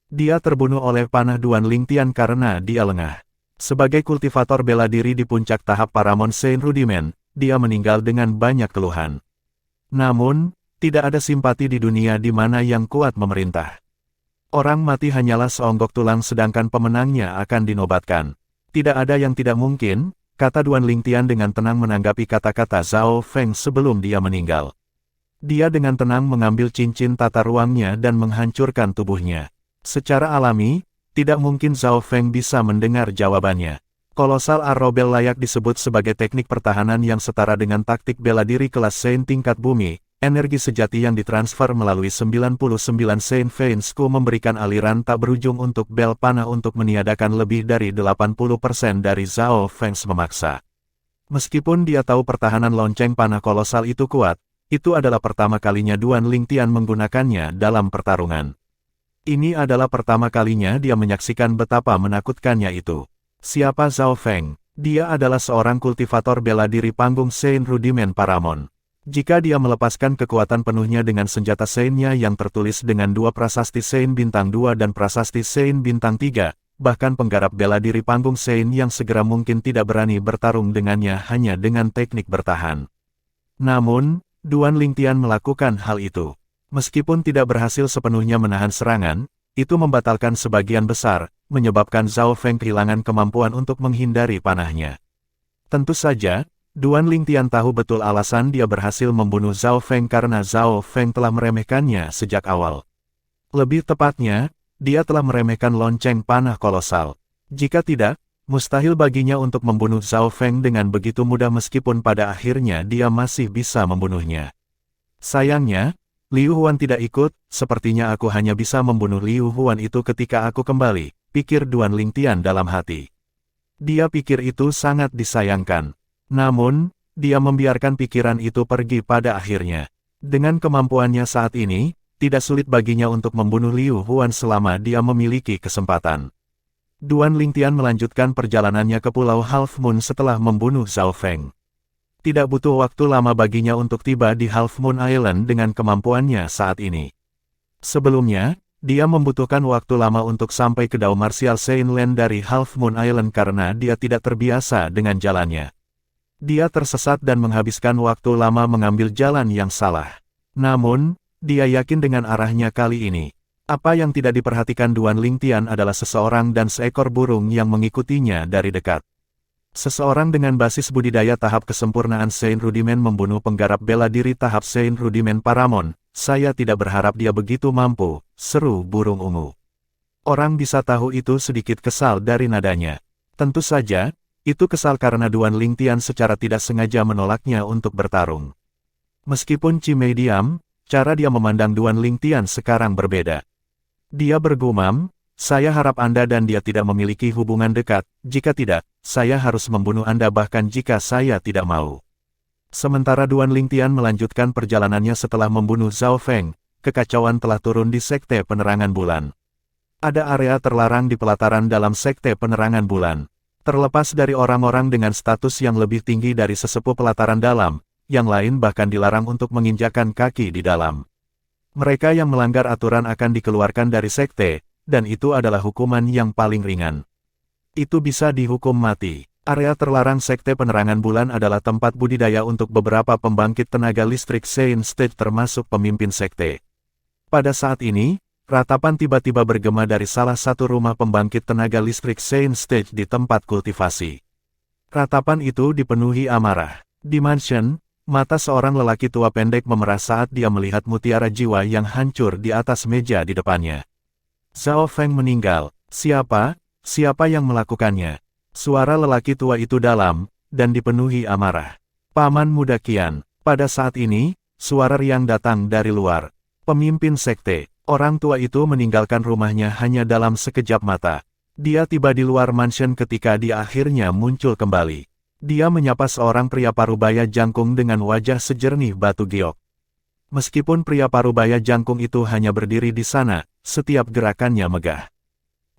Dia terbunuh oleh panah Duan Lingtian karena dia lengah. Sebagai kultivator bela diri di puncak tahap Paramount Sein Rudiment, dia meninggal dengan banyak keluhan. Namun, tidak ada simpati di dunia di mana yang kuat memerintah. Orang mati hanyalah seonggok tulang sedangkan pemenangnya akan dinobatkan. Tidak ada yang tidak mungkin, kata Duan Lingtian dengan tenang menanggapi kata-kata Zhao Feng sebelum dia meninggal. Dia dengan tenang mengambil cincin tata ruangnya dan menghancurkan tubuhnya. Secara alami, tidak mungkin Zhao Feng bisa mendengar jawabannya. Kolosal Arrobel layak disebut sebagai teknik pertahanan yang setara dengan taktik bela diri kelas Sein tingkat bumi. Energi sejati yang ditransfer melalui 99 Sein Veins-ku memberikan aliran tak berujung untuk bel panah untuk meniadakan lebih dari 80% dari Zhao Feng memaksa. Meskipun dia tahu pertahanan lonceng panah kolosal itu kuat, itu adalah pertama kalinya Duan Lingtian menggunakannya dalam pertarungan. Ini adalah pertama kalinya dia menyaksikan betapa menakutkannya itu. Siapa Zhao Feng? Dia adalah seorang kultivator bela diri panggung Sein Rudiment Paramount. Jika dia melepaskan kekuatan penuhnya dengan senjata Sein-nya yang tertulis dengan 2 prasasti Sein Bintang 2 dan prasasti Sein Bintang 3, bahkan penggarap bela diri panggung Sein yang segera mungkin tidak berani bertarung dengannya hanya dengan teknik bertahan. Namun, Duan Lingtian melakukan hal itu. Meskipun tidak berhasil sepenuhnya menahan serangan, itu membatalkan sebagian besar, menyebabkan Zhao Feng kehilangan kemampuan untuk menghindari panahnya. Tentu saja, Duan Lingtian tahu betul alasan dia berhasil membunuh Zhao Feng karena Zhao Feng telah meremehkannya sejak awal. Lebih tepatnya, dia telah meremehkan lonceng panah kolosal. Jika tidak, mustahil baginya untuk membunuh Zhao Feng dengan begitu mudah meskipun pada akhirnya dia masih bisa membunuhnya. Sayangnya, Liu Huan tidak ikut, sepertinya aku hanya bisa membunuh Liu Huan itu ketika aku kembali, pikir Duan Lingtian dalam hati. Dia pikir itu sangat disayangkan. Namun, dia membiarkan pikiran itu pergi pada akhirnya. Dengan kemampuannya saat ini, tidak sulit baginya untuk membunuh Liu Huan selama dia memiliki kesempatan. Duan Lingtian melanjutkan perjalanannya ke Pulau Half Moon setelah membunuh Zhao Feng. Tidak butuh waktu lama baginya untuk tiba di Half Moon Island dengan kemampuannya saat ini. Sebelumnya, dia membutuhkan waktu lama untuk sampai ke Dao Martial Sein Land dari Half Moon Island karena dia tidak terbiasa dengan jalannya. Dia tersesat dan menghabiskan waktu lama mengambil jalan yang salah. Namun, dia yakin dengan arahnya kali ini. Apa yang tidak diperhatikan Duan Lingtian adalah seseorang dan seekor burung yang mengikutinya dari dekat. Seseorang dengan basis budidaya tahap kesempurnaan Sein Rudiment membunuh penggarap bela diri tahap Sein Rudiment Paramount. Saya tidak berharap dia begitu mampu, seru burung ungu. Orang bisa tahu itu sedikit kesal dari nadanya. Tentu saja, itu kesal karena Duan Lingtian secara tidak sengaja menolaknya untuk bertarung. Meskipun Chi Mei diam, cara dia memandang Duan Lingtian sekarang berbeda. Dia bergumam, "Saya harap Anda dan dia tidak memiliki hubungan dekat, jika tidak, saya harus membunuh Anda bahkan jika saya tidak mau." Sementara Duan Lingtian melanjutkan perjalanannya setelah membunuh Zhao Feng, kekacauan telah turun di Sekte Penerangan Bulan. Ada area terlarang di pelataran dalam Sekte Penerangan Bulan. Terlepas dari orang-orang dengan status yang lebih tinggi dari sesepuh pelataran dalam, yang lain bahkan dilarang untuk menginjakkan kaki di dalam. Mereka yang melanggar aturan akan dikeluarkan dari sekte, dan itu adalah hukuman yang paling ringan. Itu bisa dihukum mati. Area terlarang Sekte Penerangan Bulan adalah tempat budidaya untuk beberapa pembangkit tenaga listrik Sein State termasuk pemimpin sekte. Pada saat ini, ratapan tiba-tiba bergema dari salah satu rumah pembangkit tenaga listrik Sein State di tempat kultivasi. Ratapan itu dipenuhi amarah. Di mansion, mata seorang lelaki tua pendek memerah saat dia melihat mutiara jiwa yang hancur di atas meja di depannya. Zhao Feng meninggal. Siapa? Siapa yang melakukannya? Suara lelaki tua itu dalam, dan dipenuhi amarah. Paman Muda Qian. Pada saat ini, suara riang datang dari luar. Pemimpin sekte. Orang tua itu meninggalkan rumahnya hanya dalam sekejap mata. Dia tiba di luar mansion ketika dia akhirnya muncul kembali. Dia menyapa seorang pria parubaya jangkung dengan wajah sejernih batu giok. Meskipun pria parubaya jangkung itu hanya berdiri di sana, setiap gerakannya megah.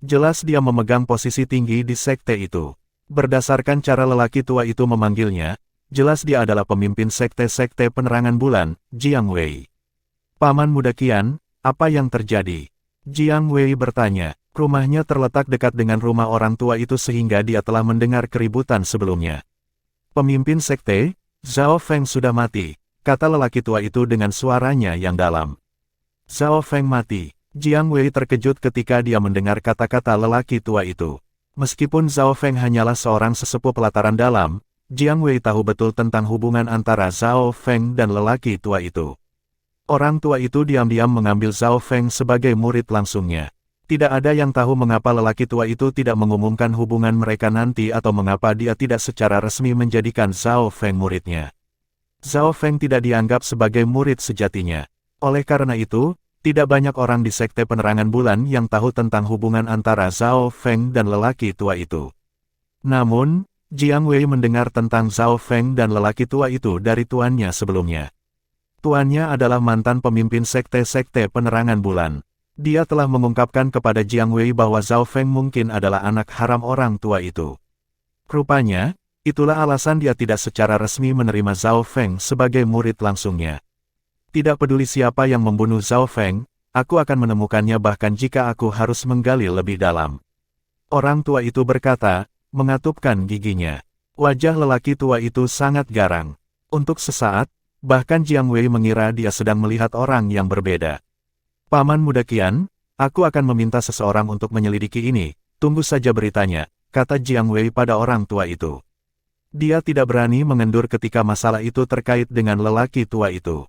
Jelas dia memegang posisi tinggi di sekte itu. Berdasarkan cara lelaki tua itu memanggilnya, jelas dia adalah pemimpin sekte-sekte penerangan bulan, Jiang Wei. Paman Muda Qian, apa yang terjadi? Jiang Wei bertanya. Rumahnya terletak dekat dengan rumah orang tua itu sehingga dia telah mendengar keributan sebelumnya. Pemimpin sekte, Zhao Feng sudah mati, kata lelaki tua itu dengan suaranya yang dalam. Zhao Feng mati. Jiang Wei terkejut ketika dia mendengar kata-kata lelaki tua itu. Meskipun Zhao Feng hanyalah seorang sesepuh pelataran dalam, Jiang Wei tahu betul tentang hubungan antara Zhao Feng dan lelaki tua itu. Orang tua itu diam-diam mengambil Zhao Feng sebagai murid langsungnya. Tidak ada yang tahu mengapa lelaki tua itu tidak mengumumkan hubungan mereka nanti atau mengapa dia tidak secara resmi menjadikan Zhao Feng muridnya. Zhao Feng tidak dianggap sebagai murid sejatinya. Oleh karena itu, tidak banyak orang di Sekte Penerangan Bulan yang tahu tentang hubungan antara Zhao Feng dan lelaki tua itu. Namun, Jiang Wei mendengar tentang Zhao Feng dan lelaki tua itu dari tuannya sebelumnya. Tuannya adalah mantan pemimpin sekte-sekte penerangan bulan. Dia telah mengungkapkan kepada Jiang Wei bahwa Zhao Feng mungkin adalah anak haram orang tua itu. Rupanya, itulah alasan dia tidak secara resmi menerima Zhao Feng sebagai murid langsungnya. Tidak peduli siapa yang membunuh Zhao Feng, aku akan menemukannya bahkan jika aku harus menggali lebih dalam. Orang tua itu berkata, mengatupkan giginya. Wajah lelaki tua itu sangat garang. Untuk sesaat, bahkan Jiang Wei mengira dia sedang melihat orang yang berbeda. Paman Muda Qian, aku akan meminta seseorang untuk menyelidiki ini, tunggu saja beritanya, kata Jiang Wei pada orang tua itu. Dia tidak berani mengendur ketika masalah itu terkait dengan lelaki tua itu.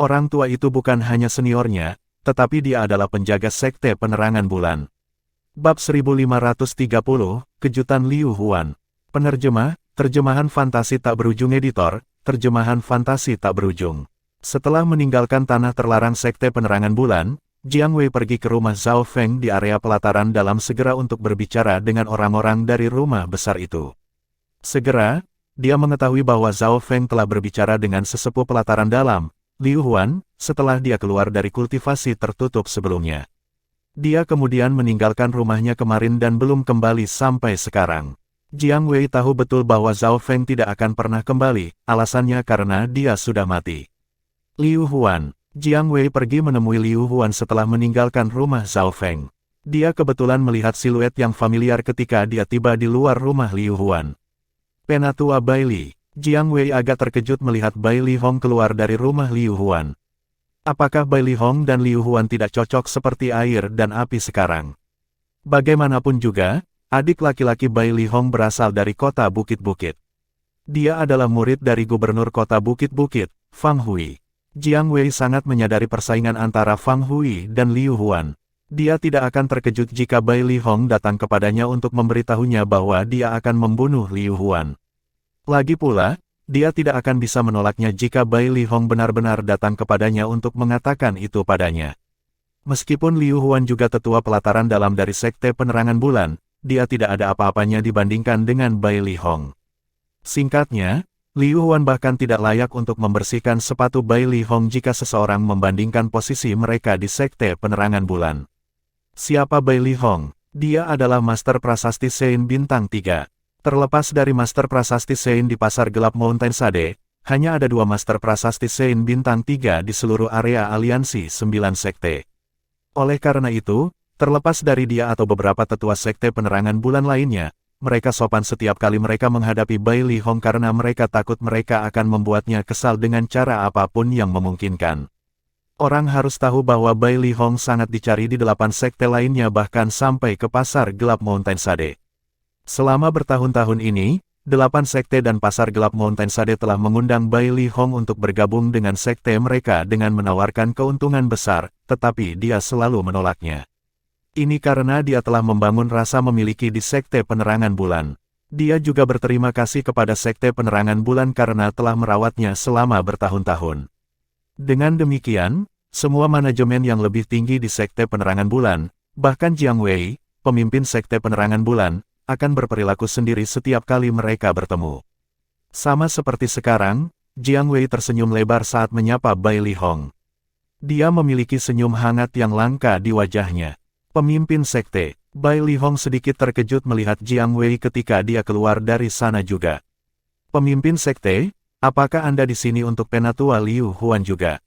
Orang tua itu bukan hanya seniornya, tetapi dia adalah penjaga sekte penerangan bulan. Bab 1530, Kejutan Liu Huan. Penerjemah, terjemahan fantasi tak berujung editor, terjemahan fantasi tak berujung. Setelah meninggalkan tanah terlarang Sekte Penerangan Bulan, Jiang Wei pergi ke rumah Zhao Feng di area pelataran dalam segera untuk berbicara dengan orang-orang dari rumah besar itu. Segera, dia mengetahui bahwa Zhao Feng telah berbicara dengan sesepuh pelataran dalam, Liu Huan, setelah dia keluar dari kultivasi tertutup sebelumnya. Dia kemudian meninggalkan rumahnya kemarin dan belum kembali sampai sekarang. Jiang Wei tahu betul bahwa Zhao Feng tidak akan pernah kembali, alasannya karena dia sudah mati. Liu Huan. Jiang Wei pergi menemui Liu Huan setelah meninggalkan rumah Zhao Feng. Dia kebetulan melihat siluet yang familiar ketika dia tiba di luar rumah Liu Huan. Penatua Bai Li. Jiang Wei agak terkejut melihat Bai Li Hong keluar dari rumah Liu Huan. Apakah Bai Li Hong dan Liu Huan tidak cocok seperti air dan api sekarang? Bagaimanapun juga, adik laki-laki Bai Li Hong berasal dari kota Bukit-Bukit. Dia adalah murid dari gubernur kota Bukit-Bukit, Fang Hui. Jiang Wei sangat menyadari persaingan antara Fang Hui dan Liu Huan. Dia tidak akan terkejut jika Bai Li Hong datang kepadanya untuk memberitahunya bahwa dia akan membunuh Liu Huan. Lagi pula, dia tidak akan bisa menolaknya jika Bai Li Hong benar-benar datang kepadanya untuk mengatakan itu padanya. Meskipun Liu Huan juga tetua pelataran dalam dari Sekte Penerangan Bulan, dia tidak ada apa-apanya dibandingkan dengan Bai Li Hong. Singkatnya, Liu Huan bahkan tidak layak untuk membersihkan sepatu Bai Li Hong jika seseorang membandingkan posisi mereka di Sekte Penerangan Bulan. Siapa Bai Li Hong? Dia adalah Master Prasasti Sein Bintang 3. Terlepas dari Master Prasasti Sein di Pasar Gelap Mountain Sade, hanya ada 2 Master Prasasti Sein Bintang 3 di seluruh area aliansi 9 Sekte. Oleh karena itu, terlepas dari dia atau beberapa tetua Sekte Penerangan Bulan lainnya, mereka sopan setiap kali mereka menghadapi Bai Li Hong karena mereka takut mereka akan membuatnya kesal dengan cara apapun yang memungkinkan. Orang harus tahu bahwa Bai Li Hong sangat dicari di 8 sekte lainnya bahkan sampai ke Pasar Gelap Mountain Sade. Selama bertahun-tahun ini, 8 sekte dan Pasar Gelap Mountain Sade telah mengundang Bai Li Hong untuk bergabung dengan sekte mereka dengan menawarkan keuntungan besar, tetapi dia selalu menolaknya. Ini karena dia telah membangun rasa memiliki di Sekte Penerangan Bulan. Dia juga berterima kasih kepada Sekte Penerangan Bulan karena telah merawatnya selama bertahun-tahun. Dengan demikian, semua manajemen yang lebih tinggi di Sekte Penerangan Bulan, bahkan Jiang Wei, pemimpin Sekte Penerangan Bulan, akan berperilaku sendiri setiap kali mereka bertemu. Sama seperti sekarang, Jiang Wei tersenyum lebar saat menyapa Bai Li Hong. Dia memiliki senyum hangat yang langka di wajahnya. Pemimpin sekte, Bai Li Hong sedikit terkejut melihat Jiang Wei ketika dia keluar dari sana juga. Pemimpin sekte, apakah Anda di sini untuk penatua Liu Huan juga?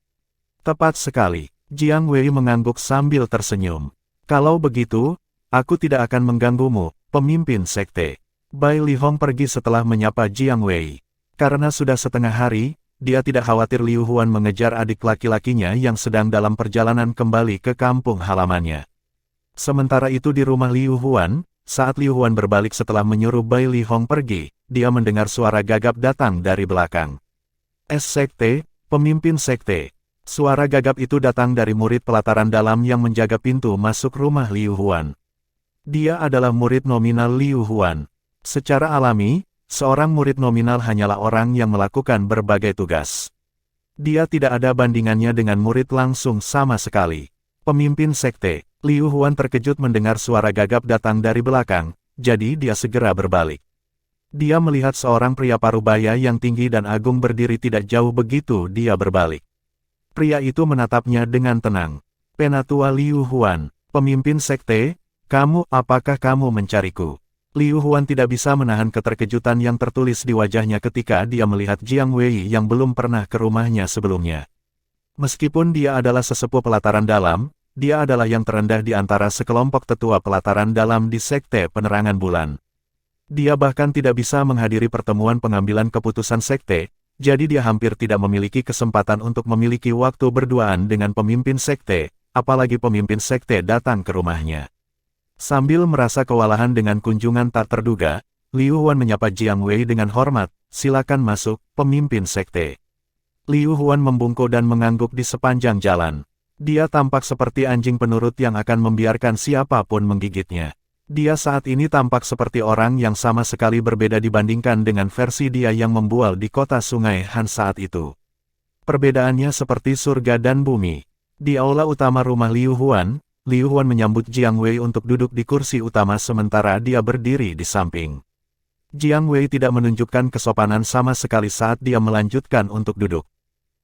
Tepat sekali, Jiang Wei mengangguk sambil tersenyum. Kalau begitu, aku tidak akan mengganggumu, pemimpin sekte. Bai Li Hong pergi setelah menyapa Jiang Wei. Karena sudah setengah hari, dia tidak khawatir Liu Huan mengejar adik laki-lakinya yang sedang dalam perjalanan kembali ke kampung halamannya. Sementara itu di rumah Liu Huan, saat Liu Huan berbalik setelah menyuruh Bai Li Hong pergi, dia mendengar suara gagap datang dari belakang. Sekte, pemimpin sekte. Suara gagap itu datang dari murid pelataran dalam yang menjaga pintu masuk rumah Liu Huan. Dia adalah murid nominal Liu Huan. Secara alami, seorang murid nominal hanyalah orang yang melakukan berbagai tugas. Dia tidak ada bandingannya dengan murid langsung sama sekali. Pemimpin sekte. Liu Huan terkejut mendengar suara gagap datang dari belakang, jadi dia segera berbalik. Dia melihat seorang pria parubaya yang tinggi dan agung berdiri tidak jauh begitu dia berbalik. Pria itu menatapnya dengan tenang. Penatua Liu Huan, pemimpin sekte, apakah kamu mencariku? Liu Huan tidak bisa menahan keterkejutan yang tertulis di wajahnya ketika dia melihat Jiang Wei yang belum pernah ke rumahnya sebelumnya. Meskipun dia adalah sesepuh pelataran dalam, dia adalah yang terendah di antara sekelompok tetua pelataran dalam di Sekte Penerangan Bulan. Dia bahkan tidak bisa menghadiri pertemuan pengambilan keputusan sekte, jadi dia hampir tidak memiliki kesempatan untuk memiliki waktu berduaan dengan pemimpin sekte, apalagi pemimpin sekte datang ke rumahnya. Sambil merasa kewalahan dengan kunjungan tak terduga, Liu Huan menyapa Jiang Wei dengan hormat, "Silakan masuk, pemimpin sekte." Liu Huan membungkuk dan mengangguk di sepanjang jalan. Dia tampak seperti anjing penurut yang akan membiarkan siapapun menggigitnya. Dia saat ini tampak seperti orang yang sama sekali berbeda dibandingkan dengan versi dia yang membual di kota Sungai Han saat itu. Perbedaannya seperti surga dan bumi. Di aula utama rumah Liu Huan menyambut Jiang Wei untuk duduk di kursi utama sementara dia berdiri di samping. Jiang Wei tidak menunjukkan kesopanan sama sekali saat dia melanjutkan untuk duduk.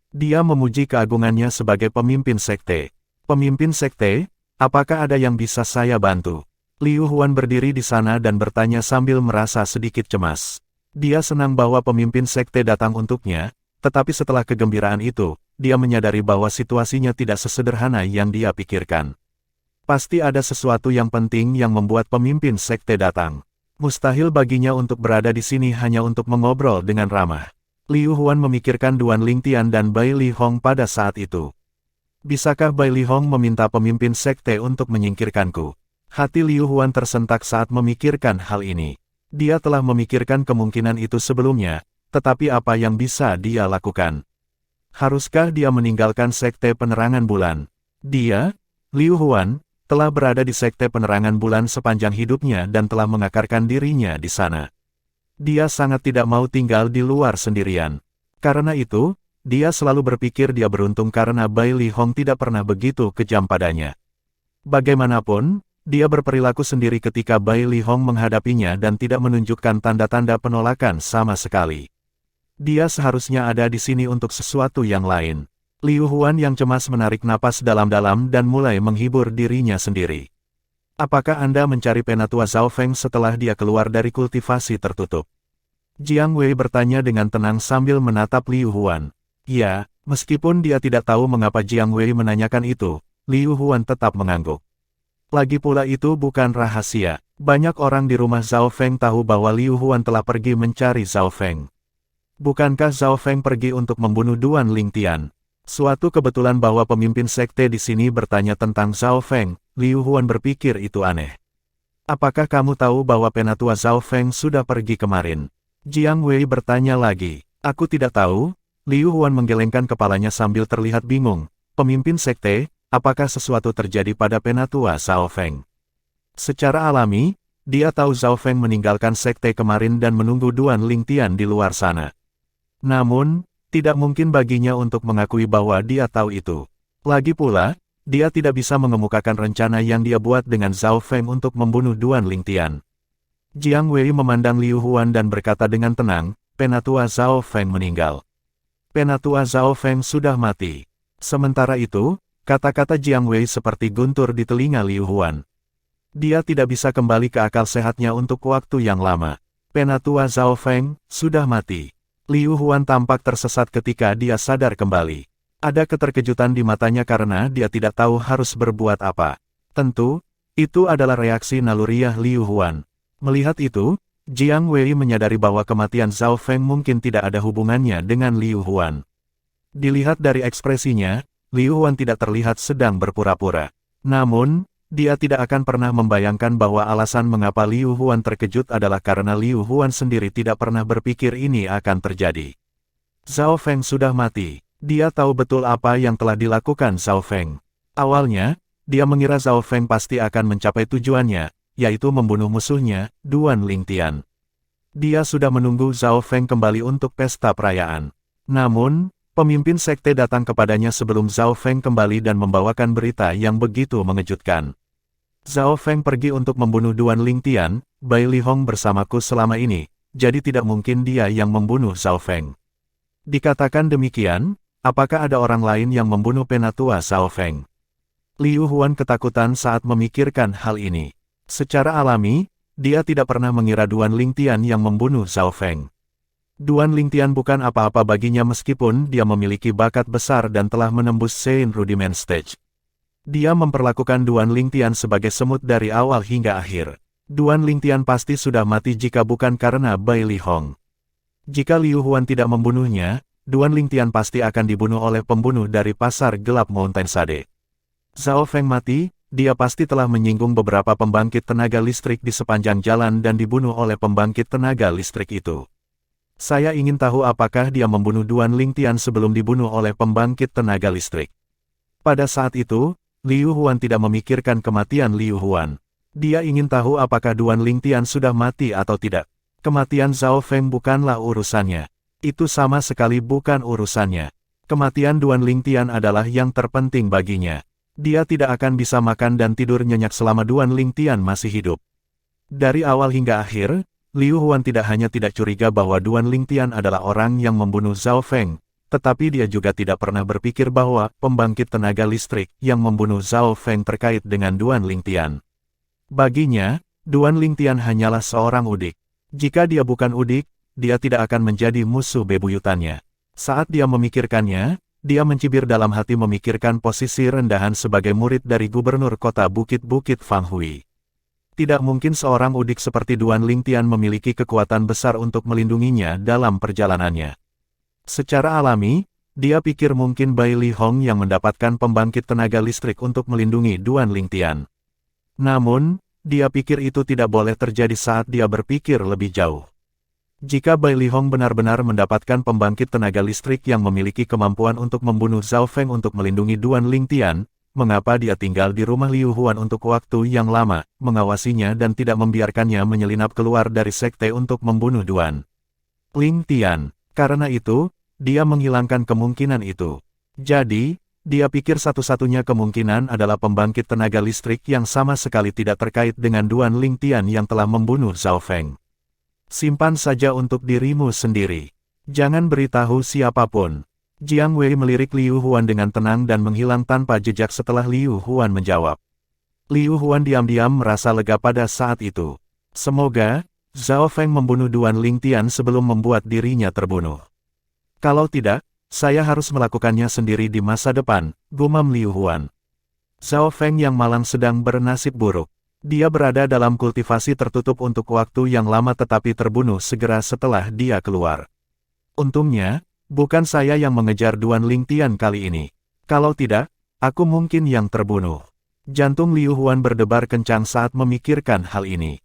Dia memuji keagungannya sebagai pemimpin sekte. Pemimpin sekte, apakah ada yang bisa saya bantu? Liu Huan berdiri di sana dan bertanya sambil merasa sedikit cemas. Dia senang bahwa pemimpin sekte datang untuknya, tetapi setelah kegembiraan itu, dia menyadari bahwa situasinya tidak sesederhana yang dia pikirkan. Pasti ada sesuatu yang penting yang membuat pemimpin sekte datang. Mustahil baginya untuk berada di sini hanya untuk mengobrol dengan ramah. Liu Huan memikirkan Duan Lingtian dan Bai Li Hong pada saat itu. Bisakah Bai Li Hong meminta pemimpin sekte untuk menyingkirkanku? Hati Liu Huan tersentak saat memikirkan hal ini. Dia telah memikirkan kemungkinan itu sebelumnya, tetapi apa yang bisa dia lakukan? Haruskah dia meninggalkan Sekte Penerangan Bulan? Dia, Liu Huan, telah berada di Sekte Penerangan Bulan sepanjang hidupnya dan telah mengakarkan dirinya di sana. Dia sangat tidak mau tinggal di luar sendirian. Karena itu, dia selalu berpikir dia beruntung karena Bai Li Hong tidak pernah begitu kejam padanya. Bagaimanapun, dia berperilaku sendiri ketika Bai Li Hong menghadapinya dan tidak menunjukkan tanda-tanda penolakan sama sekali. Dia seharusnya ada di sini untuk sesuatu yang lain. Liu Huan yang cemas menarik napas dalam-dalam dan mulai menghibur dirinya sendiri. Apakah Anda mencari penatua Zhao Feng setelah dia keluar dari kultivasi tertutup? Jiang Wei bertanya dengan tenang sambil menatap Liu Huan. Ya, meskipun dia tidak tahu mengapa Jiang Wei menanyakan itu, Liu Huan tetap mengangguk. Lagi pula itu bukan rahasia. Banyak orang di rumah Zhao Feng tahu bahwa Liu Huan telah pergi mencari Zhao Feng. Bukankah Zhao Feng pergi untuk membunuh Duan Lingtian? Suatu kebetulan bahwa pemimpin sekte di sini bertanya tentang Zhao Feng, Liu Huan berpikir itu aneh. Apakah kamu tahu bahwa penatua Zhao Feng sudah pergi kemarin? Jiang Wei bertanya lagi. Aku tidak tahu. Liu Huan menggelengkan kepalanya sambil terlihat bingung. Pemimpin sekte, apakah sesuatu terjadi pada penatua Zhao Feng? Secara alami, dia tahu Zhao Feng meninggalkan sekte kemarin dan menunggu Duan Lingtian di luar sana. Namun, tidak mungkin baginya untuk mengakui bahwa dia tahu itu. Lagi pula, dia tidak bisa mengemukakan rencana yang dia buat dengan Zhao Feng untuk membunuh Duan Lingtian. Jiang Wei memandang Liu Huan dan berkata dengan tenang, penatua Zhao Feng meninggal. Penatua Zhao Feng sudah mati. Sementara itu, kata-kata Jiang Wei seperti guntur di telinga Liu Huan. Dia tidak bisa kembali ke akal sehatnya untuk waktu yang lama. Penatua Zhao Feng sudah mati. Liu Huan tampak tersesat ketika dia sadar kembali. Ada keterkejutan di matanya karena dia tidak tahu harus berbuat apa. Tentu, itu adalah reaksi naluriah Liu Huan. Melihat itu, Jiang Wei menyadari bahwa kematian Zhao Feng mungkin tidak ada hubungannya dengan Liu Huan. Dilihat dari ekspresinya, Liu Huan tidak terlihat sedang berpura-pura. Namun, dia tidak akan pernah membayangkan bahwa alasan mengapa Liu Huan terkejut adalah karena Liu Huan sendiri tidak pernah berpikir ini akan terjadi. Zhao Feng sudah mati. Dia tahu betul apa yang telah dilakukan Zhao Feng. Awalnya, dia mengira Zhao Feng pasti akan mencapai tujuannya, yaitu membunuh musuhnya, Duan Lingtian. Dia sudah menunggu Zhao Feng kembali untuk pesta perayaan. Namun, pemimpin sekte datang kepadanya sebelum Zhao Feng kembali dan membawakan berita yang begitu mengejutkan. Zhao Feng pergi untuk membunuh Duan Lingtian, Bai Li Hong bersamaku selama ini, jadi tidak mungkin dia yang membunuh Zhao Feng. Dikatakan demikian, apakah ada orang lain yang membunuh penatua Zhao Feng? Liu Huan ketakutan saat memikirkan hal ini. Secara alami, dia tidak pernah mengira Duan Lingtian yang membunuh Zhao Feng. Duan Lingtian bukan apa-apa baginya meskipun dia memiliki bakat besar dan telah menembus Sein Rudiment Stage. Dia memperlakukan Duan Lingtian sebagai semut dari awal hingga akhir. Duan Lingtian pasti sudah mati jika bukan karena Bai Li Hong. Jika Liu Huan tidak membunuhnya, Duan Lingtian pasti akan dibunuh oleh pembunuh dari pasar gelap Mountain Sade. Zhao Feng mati, dia pasti telah menyinggung beberapa pembangkit tenaga listrik di sepanjang jalan dan dibunuh oleh pembangkit tenaga listrik itu. Saya ingin tahu apakah dia membunuh Duan Lingtian sebelum dibunuh oleh pembangkit tenaga listrik. Pada saat itu, Liu Huan tidak memikirkan kematian Liu Huan. Dia ingin tahu apakah Duan Lingtian sudah mati atau tidak. Kematian Zhao Feng bukanlah urusannya. Itu sama sekali bukan urusannya. Kematian Duan Lingtian adalah yang terpenting baginya. Dia tidak akan bisa makan dan tidur nyenyak selama Duan Lingtian masih hidup. Dari awal hingga akhir, Liu Huan tidak hanya tidak curiga bahwa Duan Lingtian adalah orang yang membunuh Zhao Feng, tetapi dia juga tidak pernah berpikir bahwa pembangkit tenaga listrik yang membunuh Zhao Feng terkait dengan Duan Lingtian. Baginya, Duan Lingtian hanyalah seorang udik. Jika dia bukan udik, dia tidak akan menjadi musuh bebuyutannya. Saat dia memikirkannya, dia mencibir dalam hati memikirkan posisi rendahan sebagai murid dari gubernur kota Bukit-Bukit Fang Hui. Tidak mungkin seorang udik seperti Duan Lingtian memiliki kekuatan besar untuk melindunginya dalam perjalanannya. Secara alami, dia pikir mungkin Bai Li Hong yang mendapatkan pembangkit tenaga listrik untuk melindungi Duan Lingtian. Namun, dia pikir itu tidak boleh terjadi saat dia berpikir lebih jauh. Jika Bai Li Hong benar-benar mendapatkan pembangkit tenaga listrik yang memiliki kemampuan untuk membunuh Zhao Feng untuk melindungi Duan Lingtian, mengapa dia tinggal di rumah Liu Huan untuk waktu yang lama, mengawasinya dan tidak membiarkannya menyelinap keluar dari sekte untuk membunuh Duan Ling Tian. Karena itu, dia menghilangkan kemungkinan itu. Jadi, dia pikir satu-satunya kemungkinan adalah pembangkit tenaga listrik yang sama sekali tidak terkait dengan Duan Ling Tian yang telah membunuh Zhao Feng. Simpan saja untuk dirimu sendiri. Jangan beritahu siapapun. Jiang Wei melirik Liu Huan dengan tenang dan menghilang tanpa jejak setelah Liu Huan menjawab. Liu Huan diam-diam merasa lega pada saat itu. Semoga, Zhao Feng membunuh Duan Ling Tian sebelum membuat dirinya terbunuh. Kalau tidak, saya harus melakukannya sendiri di masa depan, gumam Liu Huan. Zhao Feng yang malang sedang bernasib buruk. Dia berada dalam kultivasi tertutup untuk waktu yang lama tetapi terbunuh segera setelah dia keluar. Untungnya, bukan saya yang mengejar Duan Ling Tian kali ini. Kalau tidak, aku mungkin yang terbunuh. Jantung Liu Huan berdebar kencang saat memikirkan hal ini.